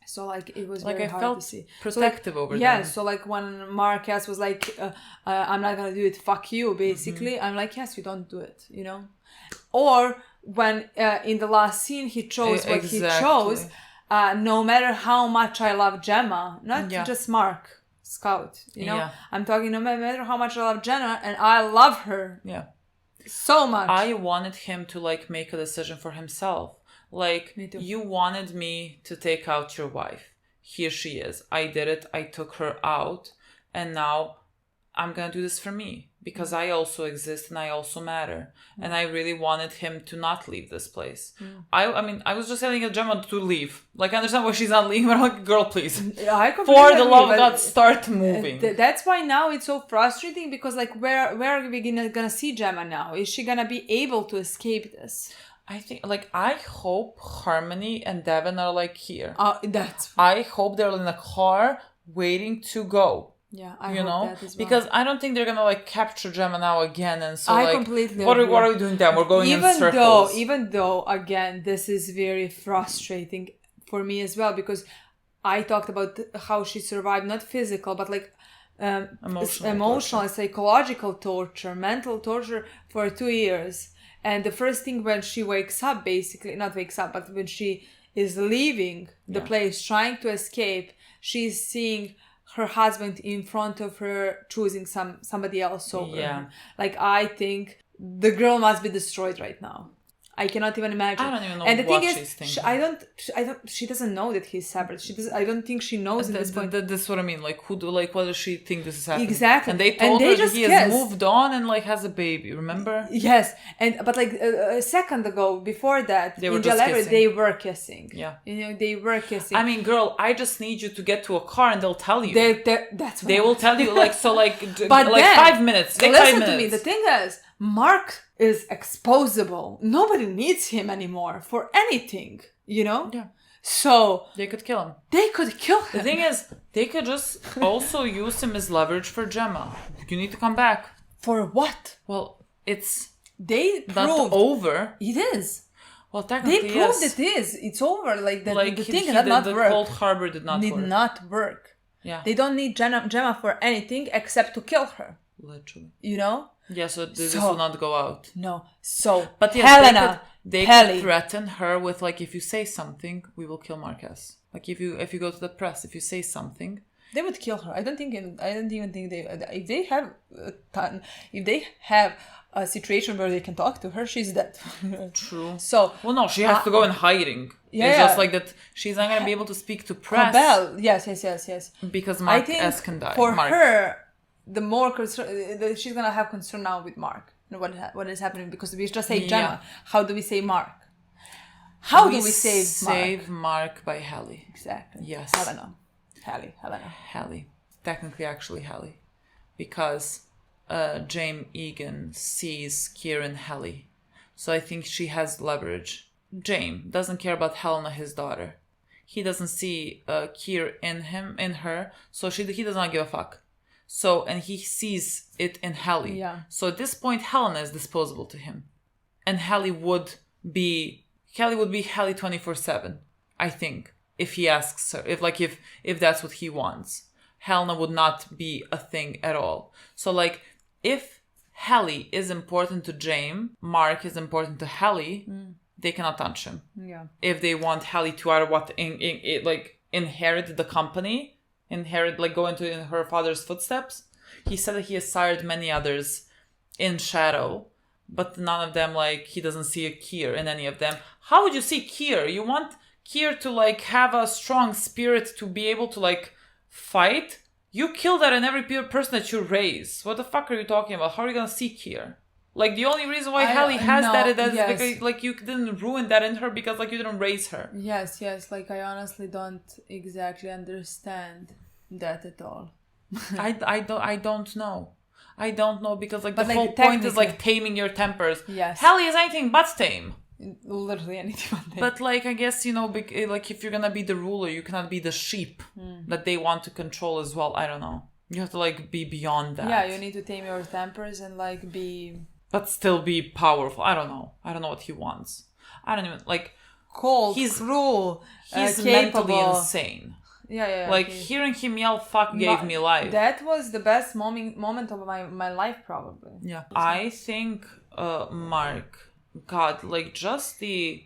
So like it was like very I hard felt to see. protective so, like, over them. Yeah, so like when Marquez was like, "I'm not gonna do it, fuck you," basically, I'm like, "Yes, you don't do it," you know. Or when in the last scene he chose what he chose, no matter how much I love Gemma, not just Mark Scout, you know. I'm talking no matter how much I love Gemma, and I love her. Yeah. So much. I wanted him to like make a decision for himself. Like, you wanted me to take out your wife. Here she is. I did it. I took her out. And now I'm going to do this for me. Because I also exist and I also matter. And I really wanted him to not leave this place. I mean, I was just telling Gemma to leave. Like, I understand why she's not leaving. But I'm like, girl, please. For the love of God, start moving. That's why now it's so frustrating. Because, like, where are we going to see Gemma now? Is she going to be able to escape this? I think, like, I hope Harmony and Devin are, like, here. That's... I hope they're in a car waiting to go. Yeah, I hope that as well. Because I don't think they're gonna, like, capture Gemma now again. And so, I completely what are we doing then? We're going in circles. Even though, again, this is very frustrating for me as well. Because I talked about how she survived, not physical, but, like, emotional and psychological torture, mental torture for 2 years. And the first thing when she wakes up, basically, not wakes up, but when she is leaving the place, trying to escape, she's seeing her husband in front of her choosing somebody else over her. Like, I think the girl must be destroyed right now. I cannot even imagine. I don't even know and the what thing she's is, thinking. she doesn't know that he's separate. I don't think she knows at this point. That's what I mean. Like, what does she think this is happening? Exactly. And they told her that he has moved on and, like, has a baby. Remember? Yes. But like a second ago, before that, they were just kissing. They were kissing. Yeah. You know, they were kissing. I mean, girl, I just need you to get to a car and they'll tell you. That's what they will tell you, like, so, like, but like then, 5 minutes. Listen to me. The thing is, Mark is exposable. Nobody needs him anymore for anything, you know? Yeah. So they could kill him. The thing is, they could just also use him as leverage for Gemma. You need to come back. For what? Well, it's not over. It is. Well, technically, they proved it is. It's over. Like the thing did not work. The Cold Harbor did not work. Yeah. They don't need Gemma for anything except to kill her. Literally. You know? Yeah, so this will not go out. No. So, but yes, Helena, they could threaten her with, like, if you say something, we will kill Marquez. Like, if you go to the press, if you say something, they would kill her. I don't even think if they have a situation where they can talk to her, she's dead. True. So, well, no, she has to go in hiding. Yeah, it's just like that. She's not gonna be able to speak to press. Yes. Because Marquez can die. For her, the more concern she's gonna have concern now with Mark. What is happening? Because we just say Gemma. How do we say Mark? How do we save Mark by Hallie? Exactly. Yes. Helena. Hallie. Technically, actually, Hallie, because James Egan sees Kieran Hallie, so I think she has leverage. James doesn't care about Helena, his daughter. He doesn't see Kier in her, so he does not give a fuck. So, and he sees it in Hallie. Yeah. So at this point, Helena is disposable to him. And Hallie would be Hallie 24/7, I think, if he asks her. If that's what he wants. Helena would not be a thing at all. So, like, if Hallie is important to James, Mark is important to Hallie, they cannot touch him. Yeah. If they want Hallie to either inherit the company, go into in her father's footsteps. He said that he has sired many others in shadow, but none of them, like, he doesn't see a Kier in any of them. How would you see Kier? You want Kier to, like, have a strong spirit to be able to, like, fight? You kill that in every person that you raise. What the fuck are you talking about? How are you gonna see Kier? Like, the only reason why Hallie has that is because, like, you didn't ruin that in her because, like, you didn't raise her. Yes, like, I honestly don't exactly understand that at all. I don't know. I don't know because, like, but the like, whole point is, like, taming your tempers. Yes. Hallie is anything but tame. Literally anything but tame. But, like, I guess, you know, like, if you're gonna be the ruler, you cannot be the sheep that they want to control as well. I don't know. You have to, like, be beyond that. Yeah, you need to tame your tempers and, like, be... But still be powerful. I don't know. I don't know what he wants. I don't even, like... Cold, cruel, he's capable. mentally insane. Yeah. Like, hearing him yell fuck gave me life. That was the best moment of my life, probably. Yeah. I think, Mark, God, like, just the...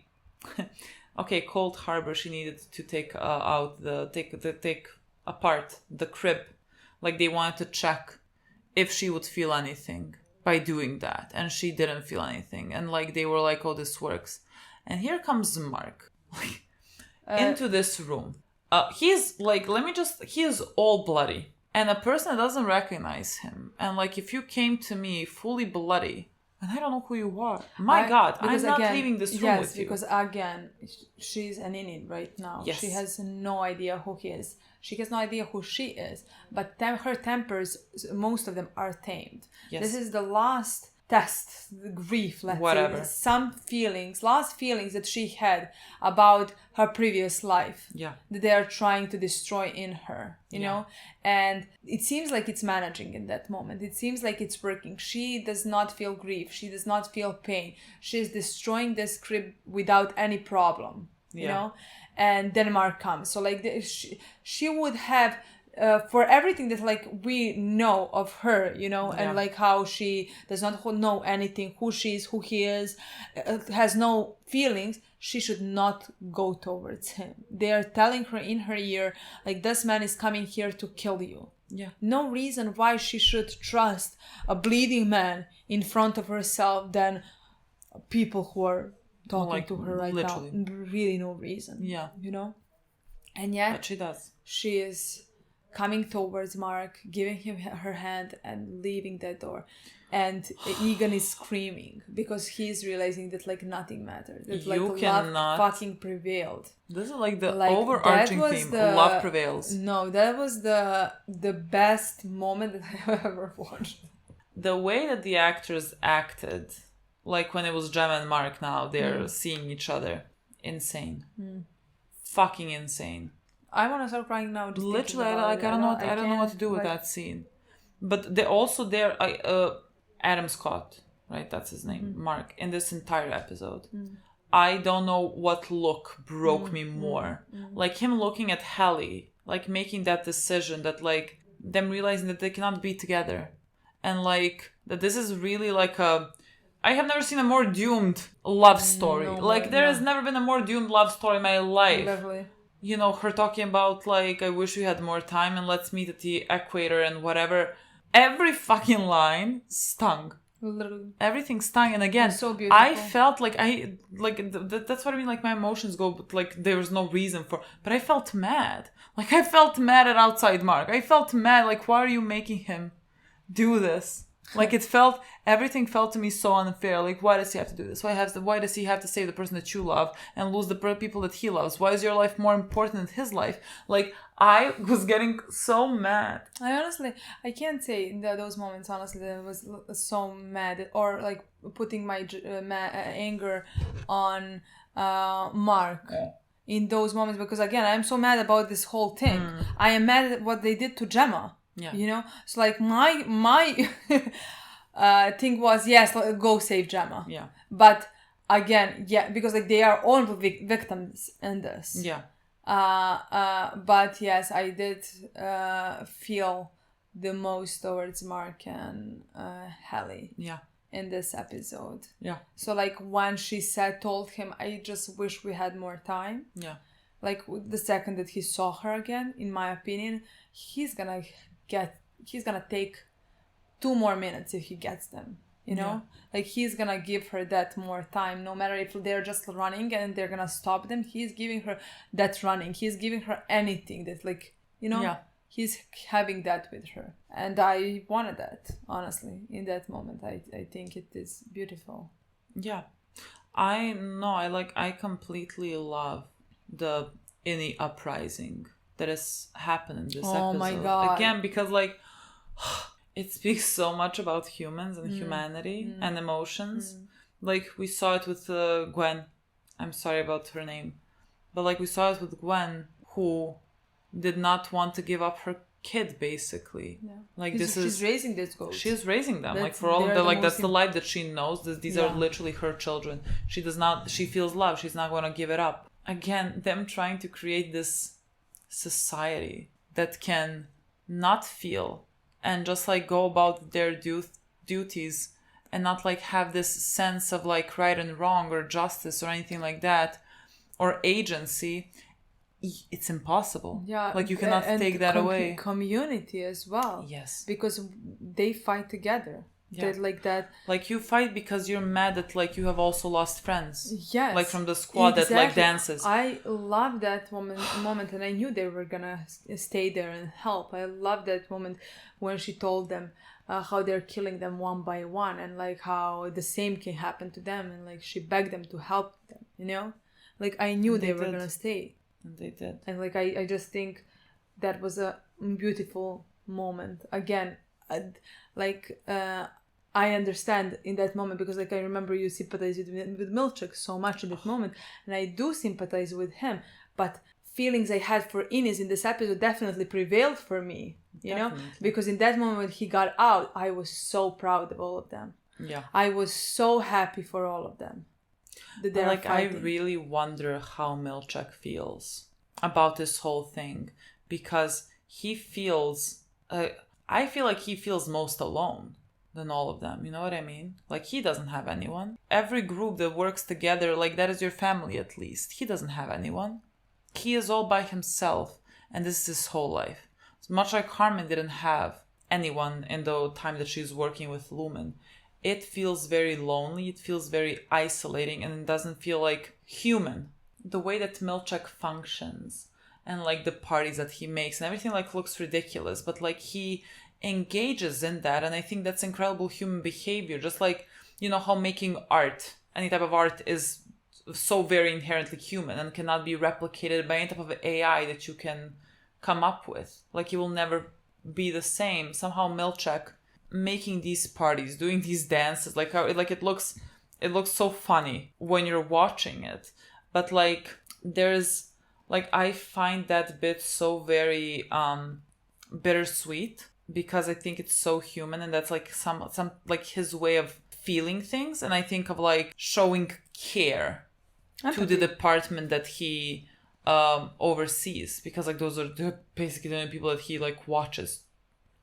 okay, Cold Harbor, she needed to take take apart the crib. Like, they wanted to check if she would feel anything by doing that. And she didn't feel anything. And, like, they were like, oh, this works. And here comes Mark into this room. He's like, he is all bloody. And a person that doesn't recognize him. And, like, if you came to me fully bloody, and I don't know who you are. God, I'm not leaving this room with you. Because, again, she's an Inid right now. Yes. She has no idea who he is. She has no idea who she is. But her tempers, most of them are tamed. Yes. This is the last test, the grief, let's Whatever. say. Some last feelings that she had about her previous life. Yeah. That they are trying to destroy in her, you know? And it seems like it's managing in that moment. It seems like it's working. She does not feel grief. She does not feel pain. She's destroying this crib without any problem, you know? And Denmark comes. So, like, she would have... for everything that, like, we know of her, you know, and, like, how she does not know anything, who she is, who he is, has no feelings, she should not go towards him. They are telling her in her ear, like, this man is coming here to kill you. Yeah. No reason why she should trust a bleeding man in front of herself than people who are talking to her right literally. now. Really no reason. Yeah. You know? And yet... But she does. She is... coming towards Mark, giving him her hand and leaving that door. And Egan is screaming because he's realizing that, like, nothing mattered. That, like, love fucking prevailed. This is, like, the overarching theme. Love prevails. No, that was the best moment that I've ever watched. The way that the actors acted, like when it was Gemma and Mark now, they're seeing each other. Insane. Fucking insane. I want to start crying now. Literally, I don't know what to do with that scene. But they also Adam Scott, right? That's his name, Mark. In this entire episode, I don't know what look broke me more. Like him looking at Hallie, like making that decision that, like, them realizing that they cannot be together, and, like, that this is really like I have never seen a more doomed love story. There has never been a more doomed love story in my life. Definitely. You know, her talking about, like, I wish we had more time and let's meet at the equator and whatever. Every fucking line stung. Literally. Everything stung. And again, so beautiful. I felt like that's what I mean. Like, my emotions go, but, like, there was no reason for, but I felt mad. Like, I felt mad at Outside Mark. I felt mad. Like, why are you making him do this? Like, everything felt to me so unfair. Like, why does he have to do this? Why does he have to save the person that you love and lose the people that he loves? Why is your life more important than his life? Like, I was getting so mad. I can't say in those moments, honestly, that I was so mad or, like, putting my anger on Mark. Yeah. In those moments, because, again, I'm so mad about this whole thing. I am mad at what they did to Gemma. Yeah. You know, so, like, my thing was, yes, go save Gemma. Yeah. But again, because, like, they are all victims in this. Yeah. But yes, I did feel the most towards Mark and Hallie. Yeah. In this episode. Yeah. So, like, when she told him, I just wish we had more time. Yeah. like the second that he saw her again, in my opinion, he's gonna take 2 more minutes if he gets them, you know? Like, he's gonna give her that more time, no matter if they're just running and they're gonna stop them. He's giving her that running. He's giving her anything that, like, you know, he's having that with her. And I wanted that, honestly, in that moment. I think it is beautiful. Yeah. I completely love the any uprising that has happened in this episode. Oh my God. Again, because, like, it speaks so much about humans and humanity and emotions. Like, we saw it with Gwen. I'm sorry about her name. But, like, we saw it with Gwen, who did not want to give up her kid, basically. Yeah. Like, she's raising these goats. She's raising them. Like, for all of the, like, that's the life that she knows. These are literally her children. She feels love. She's not going to give it up. Again, them trying to create this society that can not feel and just, like, go about their duties and not, like, have this sense of, like, right and wrong or justice or anything like that, or agency. It's impossible. Yeah. Like, you cannot take that away. Community as well. Yes. Because they fight together. Yeah. Like that. Like, you fight because you're mad that, like, you have also lost friends. Yes. Like, from the squad that, like, dances. I love that moment, and I knew they were gonna stay there and help. I love that moment when she told them how they're killing them one by one, and, like, how the same can happen to them, and, like, she begged them to help them, you know? Like, I knew they were gonna stay. And they did. And, like, I just think that was a beautiful moment. Again, I understand in that moment, because, like, I remember you sympathize with Milchek so much in that moment, and I do sympathize with him, but feelings I had for Ines in this episode definitely prevailed for me, you know, because in that moment when he got out, I was so proud of all of them. Yeah. I was so happy for all of them. Like, I really wonder how Milchek feels about this whole thing, because he feels, I feel like he feels most alone than all of them. You know what I mean? Like, he doesn't have anyone. Every group that works together, like, that is your family at least. He doesn't have anyone. He is all by himself, and this is his whole life. It's much like Carmen didn't have anyone in the time that she's working with Lumon. It feels very lonely, it feels very isolating, and it doesn't feel, like, human. The way that Milchek functions, and, like, the parties that he makes, and everything, like, looks ridiculous, but, like, he engages in that, and I think that's incredible human behavior. Just like, you know, how making art, any type of art, is so very inherently human and cannot be replicated by any type of AI that you can come up with. Like, you will never be the same. Somehow Milchek making these parties, doing these dances, like, how it looks so funny when you're watching it, but, like, there's, like, I find that bit so very bittersweet, because I think it's so human, and that's, like, some like, his way of feeling things, and I think of, like, showing care to the department that he oversees, because, like, those are basically the only people that he, like, watches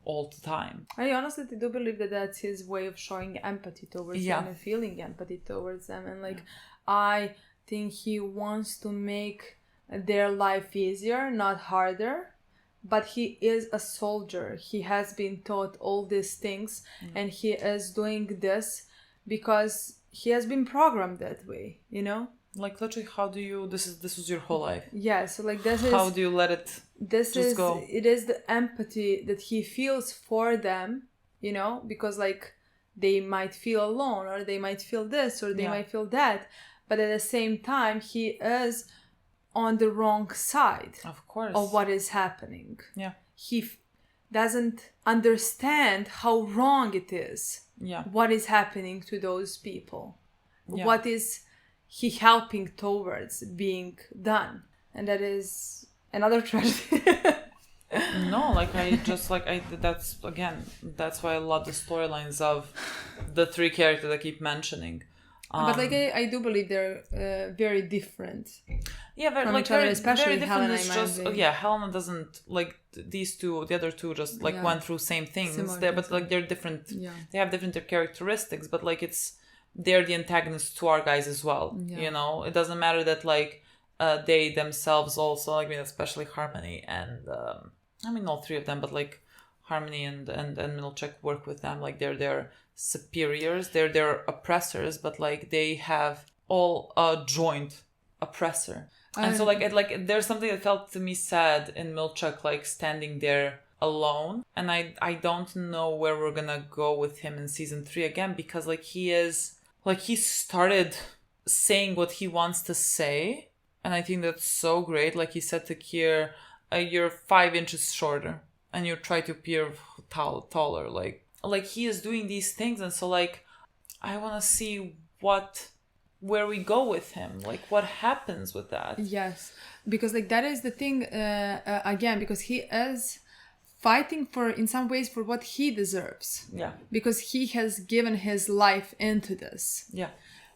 all the time. I honestly do believe that that's his way of showing empathy towards them and feeling empathy towards them, and, like, I think he wants to make their life easier, not harder. But he is a soldier. He has been taught all these things, and he is doing this because he has been programmed that way, you know? Like, literally, how do you, this was your whole life. Yeah, so, like, this is, how do you let it go? It is the empathy that he feels for them, you know? Because, like, they might feel alone, or they might feel this, or they might feel that. But at the same time, he is on the wrong side, of course, of what is happening. Yeah, he doesn't understand how wrong it is. Yeah, what is happening to those people? Yeah. What is he helping towards being done? And that is another tragedy. No, like, that's why I love the storylines of the 3 characters I keep mentioning. But, like, I do believe they're very different. Yeah, from each other, especially very Helena. Helena doesn't, like, these two. The other two just, like, went through same things. But, like, they're different. Yeah. They have different characteristics. But, like, they're the antagonists to our guys as well. Yeah. You know, it doesn't matter that, like, they themselves also, I mean, especially Harmony and all three of them, but like Harmony and Milchek work with them, like they're their superiors, they're their oppressors, but like they have all a joint oppressor. And so like there's something that felt to me sad in Milchek, like standing there alone, and I don't know where we're gonna go with him in season 3 again, because like he started saying what he wants to say, and I think that's so great. Like he said to Kier, you're 5 inches shorter and you try to appear taller, like he is doing these things. And so like I want to see where we go with him, like what happens with that. Yes, because like that is the thing, again, because he is fighting for, in some ways, for what he deserves. Yeah. Because he has given his life into this. Yeah.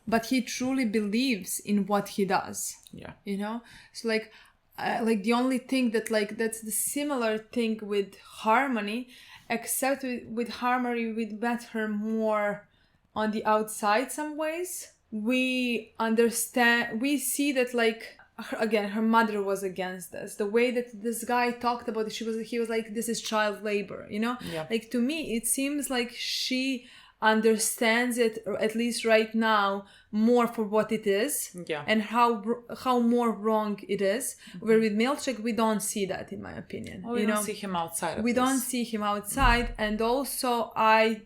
But he truly believes in what he does. Yeah. You know? So like the only thing that like, that's the similar thing with Harmony, except with Harmony, we met her more on the outside some ways. We understand, we see that like, her mother was against this. The way that this guy talked about it, he was like, this is child labor, you know? Yeah. Like to me, it seems like she understands it, or at least right now, more for what it is. Yeah. And how more wrong it is. Where with Milchek, we don't see that, in my opinion. We don't see him outside of we this. don't see him outside. And also, I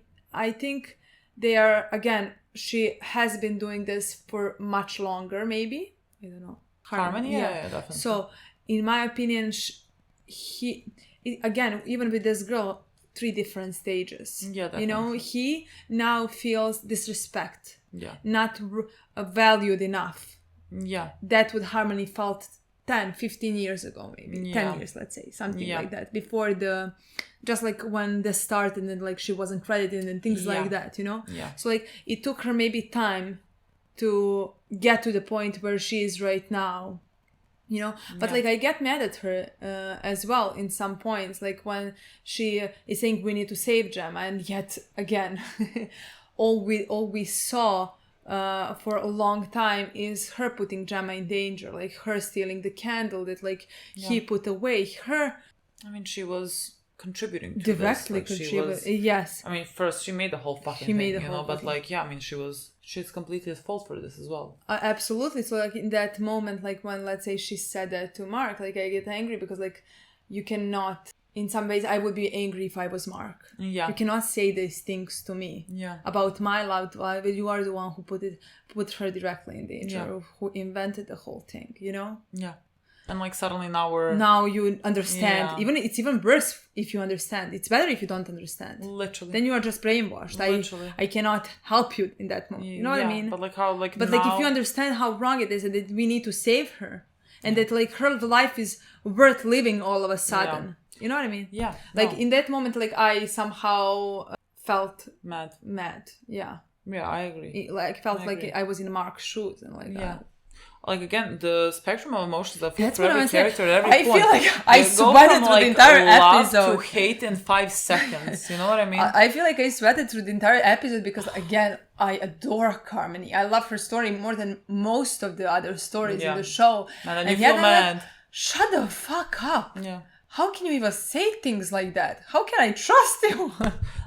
think they are, again, she has been doing this for much longer, maybe. I don't know. Harmony? Yeah, definitely. So, in my opinion, again, even with this girl, 3 different stages. Yeah, definitely. You know, he now feels disrespect. Yeah. Not valued enough. Yeah. That what Harmony felt 10, 15 years ago, maybe. Yeah. 10 years, let's say. Something like that. Before just like when they started and then like she wasn't credited and things like that, you know? Yeah. So like it took her maybe time to get to the point where she is right now, you know? But like I get mad at her as well in some points, like when she is saying we need to save Gemma, and yet again all we saw for a long time is her putting Gemma in danger, like her stealing the candle that like he put away. She was contributing to directly this. Like, contributing. Yes. First she made the whole fucking thing, you know, but like, she's completely at fault for this as well. Absolutely. So like in that moment, like when, let's say, she said that to Mark, like I get angry because like you cannot, in some ways I would be angry if I was Mark. Yeah. You cannot say these things to me. Yeah. About my loved one, but you are the one who put her directly in danger, or who invented the whole thing, you know? Yeah. And like suddenly now you understand. It's even worse if you understand. It's better if you don't understand. Literally. Then you are just brainwashed. Literally. I cannot help you in that moment. You know what I mean? But like how like if you understand how wrong it is and that we need to save her, and that like her life is worth living all of a sudden. Yeah. You know what I mean? Yeah. Like in that moment, like I somehow felt mad. Yeah. Yeah, I agree. Felt like I was in Mark's shoes and like that. Like again, the spectrum of emotions that feel for every character at every point. I feel like I from, sweated through the entire episode. To hate in 5 seconds. You know what I mean? I feel like I sweated through the entire episode because again, I adore Harmony. I love her story more than most of the other stories in the show. And you feel mad. Like, shut the fuck up. Yeah. How can you even say things like that? How can I trust you?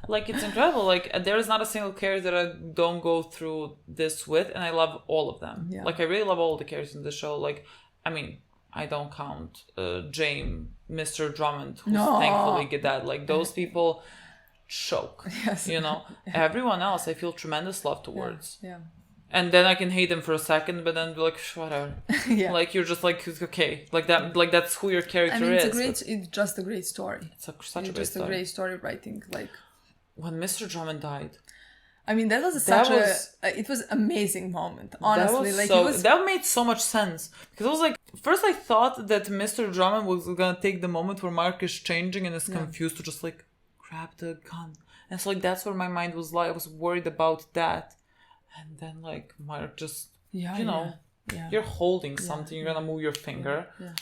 Like, it's incredible. Like, there is not a single character that I don't go through this with, and I love all of them. Yeah. Like, I really love all the characters in the show. Like, I don't count James, Mr. Drummond, who's thankfully get that. Like, those people choke. Yes. You know? Everyone else, I feel tremendous love towards. Yeah. And then I can hate them for a second, but then be like, whatever. Yeah. Like, you're just like, okay. Like, that's who your character is. It's just a great story. It's such a great story. A great story writing. Like, when Mr. Drummond died. That was it was an amazing moment, honestly. That made so much sense. Because it was like, first I thought that Mr. Drummond was gonna take the moment where Mark is changing and is confused to just like, grab the gun. And so like, that's where my mind was like, I was worried about that. And then like Mark just, you're holding something, you're gonna move your finger. Yeah.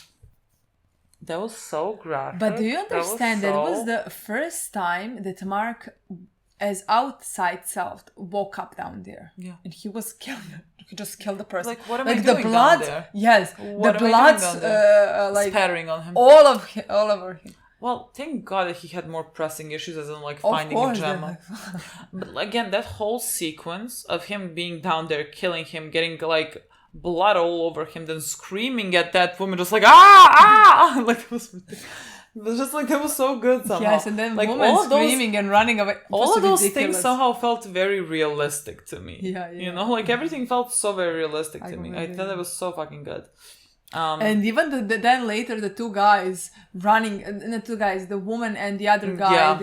That was so graphic. But do you understand that was the first time that Mark as outside self woke up down there. Yeah. And he was killed. He just killed the person. Like, what am like I the doing blood, down there? Yes. What the am I blood, doing down there? like Spattering on him. all over him. Well, thank God that he had more pressing issues, as in like Of finding course, a Gemma. But again, that whole sequence of him being down there, killing him, getting like blood all over him, then screaming at that woman, just like ah, like it was just like that was so good somehow. Yes, and then like woman screaming and running away. All of those ridiculous. things somehow felt very realistic to me. Yeah. You know, like everything felt so very realistic to me. I agree. thought it was so fucking good. And even then later the two guys running, the two guys, the woman and the other guy, Yeah,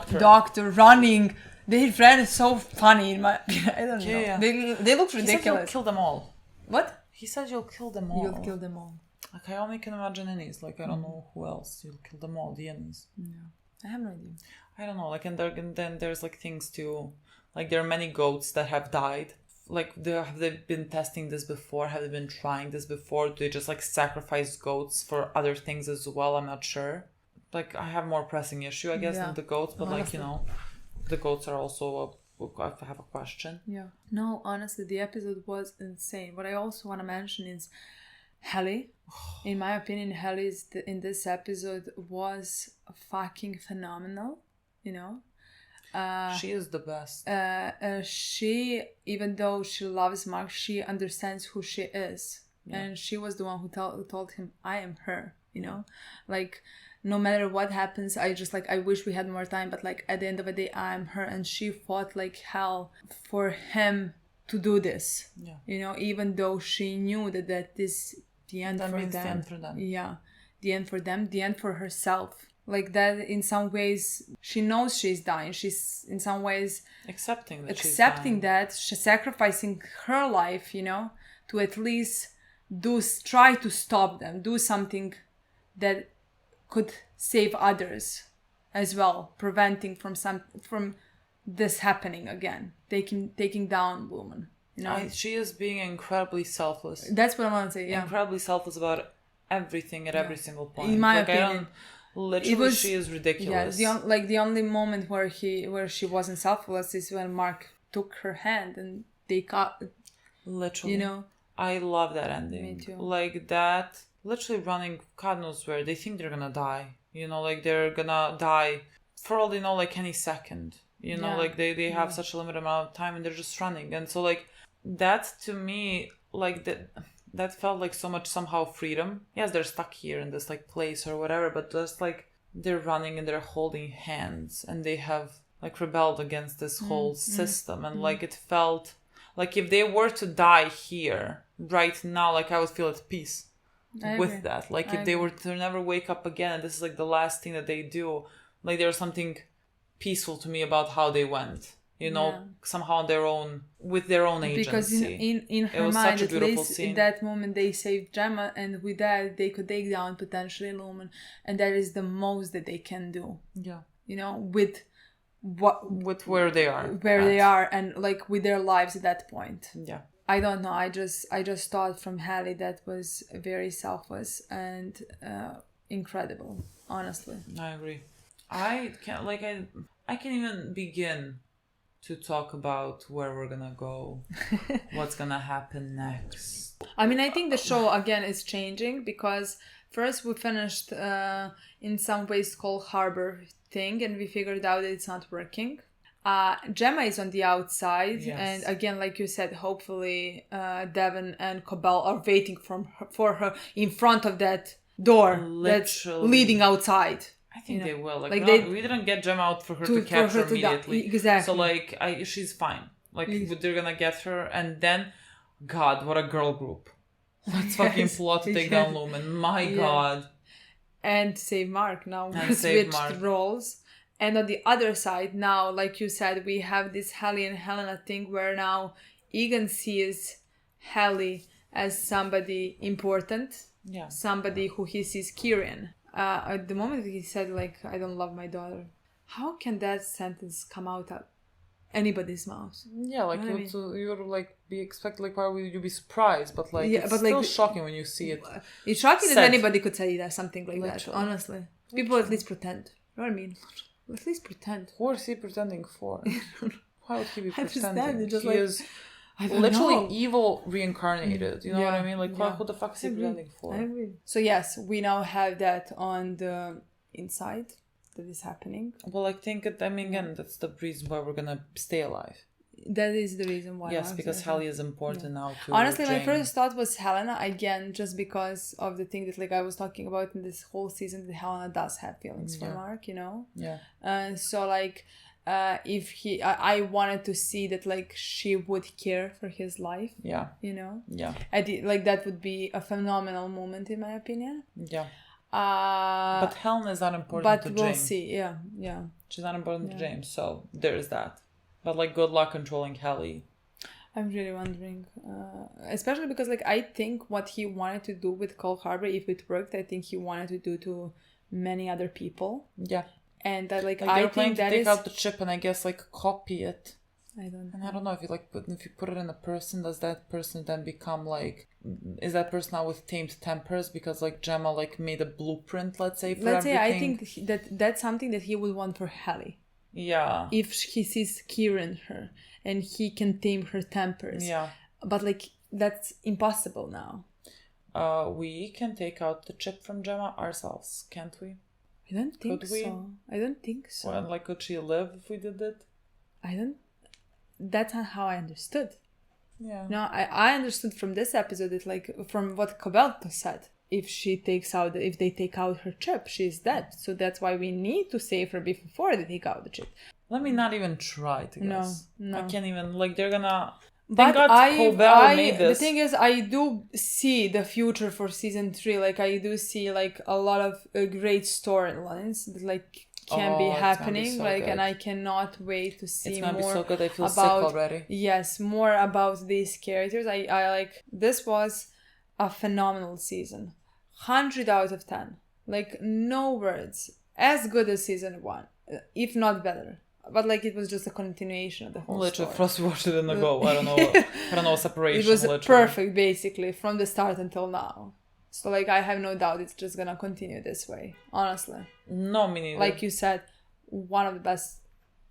the doctor running. They ran so funny. I don't know. Yeah. They look He said you'll ridiculous. kill them all. What? He said you'll kill them all. You'll kill them all. Like, I only can imagine Ennis. Like, I don't know who else. You'll kill them all, the Ennis. I have no idea. I don't know. Like, and then there's, like, things too. Like, there are many goats that have died. Like, have they been testing this before? Have they been trying this before? Do they just, like, sacrifice goats for other things as well? I'm not sure. Like, I have more pressing issue, I guess, than the goats. But, like, you know, the goats are also I have a question. Yeah. No, honestly, the episode was insane. What I also want to mention is Helly. In my opinion, Helly in this episode was fucking phenomenal. You know, she is the best. She, even though she loves Mark, she understands who she is, and she was the one who told him, "I am her." You know, like no matter what happens, I wish we had more time, but like at the end of the day, I am her, and she fought like hell for him to do this. Yeah. You know, even though she knew that is the end for them. The end for them. Yeah, the end for them, the end for herself. Like that, in some ways, she knows she's dying. She's in some ways accepting that she's sacrificing her life, you know, to at least try to stop them, do something that could save others as well, preventing from this happening again, taking down woman. You know, she is being incredibly selfless. That's what I want to say. Yeah, incredibly selfless about everything at every single point. In my opinion. Literally, she is ridiculous. Yeah, the only moment where she wasn't selfless is when Mark took her hand and they got. Literally, you know. I love that ending. Me too. Like that, literally running God knows where. They think they're gonna die. You know, like they're gonna die for all they know, like any second. You know, like they have such a limited amount of time and they're just running. And so like that to me, like that felt like so much somehow freedom. Yes, they're stuck here in this like place or whatever, but just like they're running and they're holding hands and they have like rebelled against this whole system. And like it felt like if they were to die here right now, like I would feel at peace with that. Like if they were to never wake up again and this is like the last thing that they do, like there's something peaceful to me about how they went. You know, somehow on their own, with their own agency. Because in her mind, at least in that moment, they saved Gemma, and with that, they could take down potentially Lumon, and that is the most that they can do. Yeah. You know, with where they are. They are, and like with their lives at that point. Yeah. I don't know. I just thought from Hallie that was very selfless and incredible. Honestly. I agree. I can't even begin to talk about where we're gonna go, what's gonna happen next. I mean, I think the show again is changing because first we finished in some ways Cold Harbor thing and we figured out that it's not working. Gemma is on the outside, and again, like you said, hopefully Devon and Cobell are waiting for her in front of that door that's leading outside. I think they will. Like we didn't get Gemma out for her to capture immediately. Exactly. So like, she's fine. Like they're gonna get her, and then, God, what a girl group! Let's fucking plot to take down Lumon. My God. And save Mark. Now we switched roles, and on the other side now, like you said, we have this Hallie and Helena thing where now Egan sees Hallie as somebody important, somebody who he sees Kieran. At the moment he said, like, I don't love my daughter. How can that sentence come out of anybody's mouth? Yeah, like you would like be expected, like why would you be surprised? But like it's still shocking when you see it. It's shocking that anybody could say that something like that. Honestly, people at least pretend. You know what I mean? At least pretend. Who is he pretending for? Why would he be I understand, pretending? it's just He like, is I don't literally know. evil reincarnated. You know what I mean? Like, yeah. who the fuck is he I agree. pretending for? I agree. So yes, we now have that on the inside that is happening. Well, I think, again, that's the reason why we're gonna stay alive. That is the reason why. Yes, because Helly is important now too. Honestly, my Jane. first thought was Helena, again, just because of the thing that like I was talking about in this whole season, that Helena does have feelings for Mark, you know? Yeah. So like, if he, I wanted to see that like she would care for his life. Yeah. You know? Yeah. Like that would be a phenomenal moment in my opinion. Yeah. But Helena is not important to James. But we'll see. Yeah. Yeah. She's not important to James, so there's that. But like, good luck controlling Helly. I'm really wondering, especially because like I think what he wanted to do with Cold Harbor, if it worked, I think he wanted to do to many other people. Yeah. And that like I think think that take is out the chip and I guess like copy it. I don't. And I don't know if you put it in a person, does that person then become like, is that person now with tamed tempers because like Gemma like made a blueprint, let's say, for everything? I think that's something that he would want for Helly. Yeah. If he sees Kieran her and he can tame her tempers. Yeah. But like that's impossible now. We can take out the chip from Gemma ourselves, can't we? I don't think Could we? so. I don't think so. Well, like, could she live if we did it? That's not how I understood. Yeah. No, I understood from this episode that like from what Cobalto said, if they take out her chip, she's dead. So that's why we need to save her before they take out the chip. Let me not even try to guess. No. I can't even, like, they're gonna... But made this. The thing is, I do see the future for season 3. Like, I do see like a lot of great storylines that like can be happening. So like, good. and I cannot wait to see more. It's gonna be so good. I feel sick already. Yes, more about these characters. I like. This was a phenomenal season. 100 out of 10. Like, no words. As good as season 1, if not better. But like it was just a continuation of the whole literally, story. for us to watch it in a go. I don't know separation. It was literally. perfect, basically, from the start until now. So like I have no doubt it's just gonna continue this way. Honestly. No, me neither. Like you said, one of the best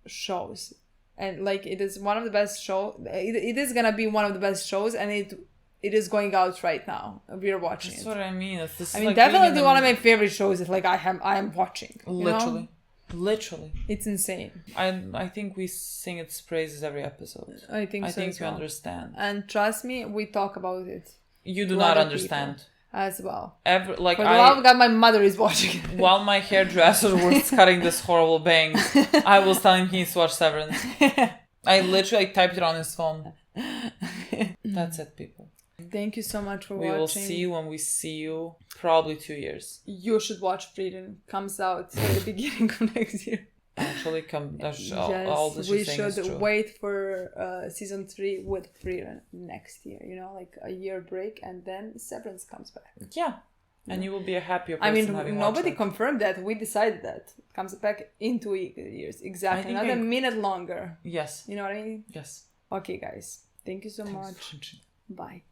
shows, and like it is one of the best show. It is gonna be one of the best shows, and it is going out right now. We are watching That's it. what I mean. This I mean, like definitely one of my favorite shows. That like I am watching. Literally. Know? Literally. It's insane. I think we sing its praises every episode. I think we understand. And trust me, we talk about it. You do not understand. As well. For the love of God, my mother is watching it. While my hairdresser was cutting this horrible bangs, I was telling him he needs to watch Severance. I literally typed it on his phone. That's it, people. Thank you so much for watching. We will see you when we see you. Probably 2 years. You should watch Freedom. Comes out at the beginning of next year. Actually, all this we should wait for season 3 with Freedom next year. You know, like a year break, and then Severance comes back. Yeah. And you will be a happier person. I mean, nobody confirmed that. We decided that. It comes back in 2 years. Exactly. Another minute longer. Yes. You know what I mean? Yes. Okay, guys. Thank you so much. Bye.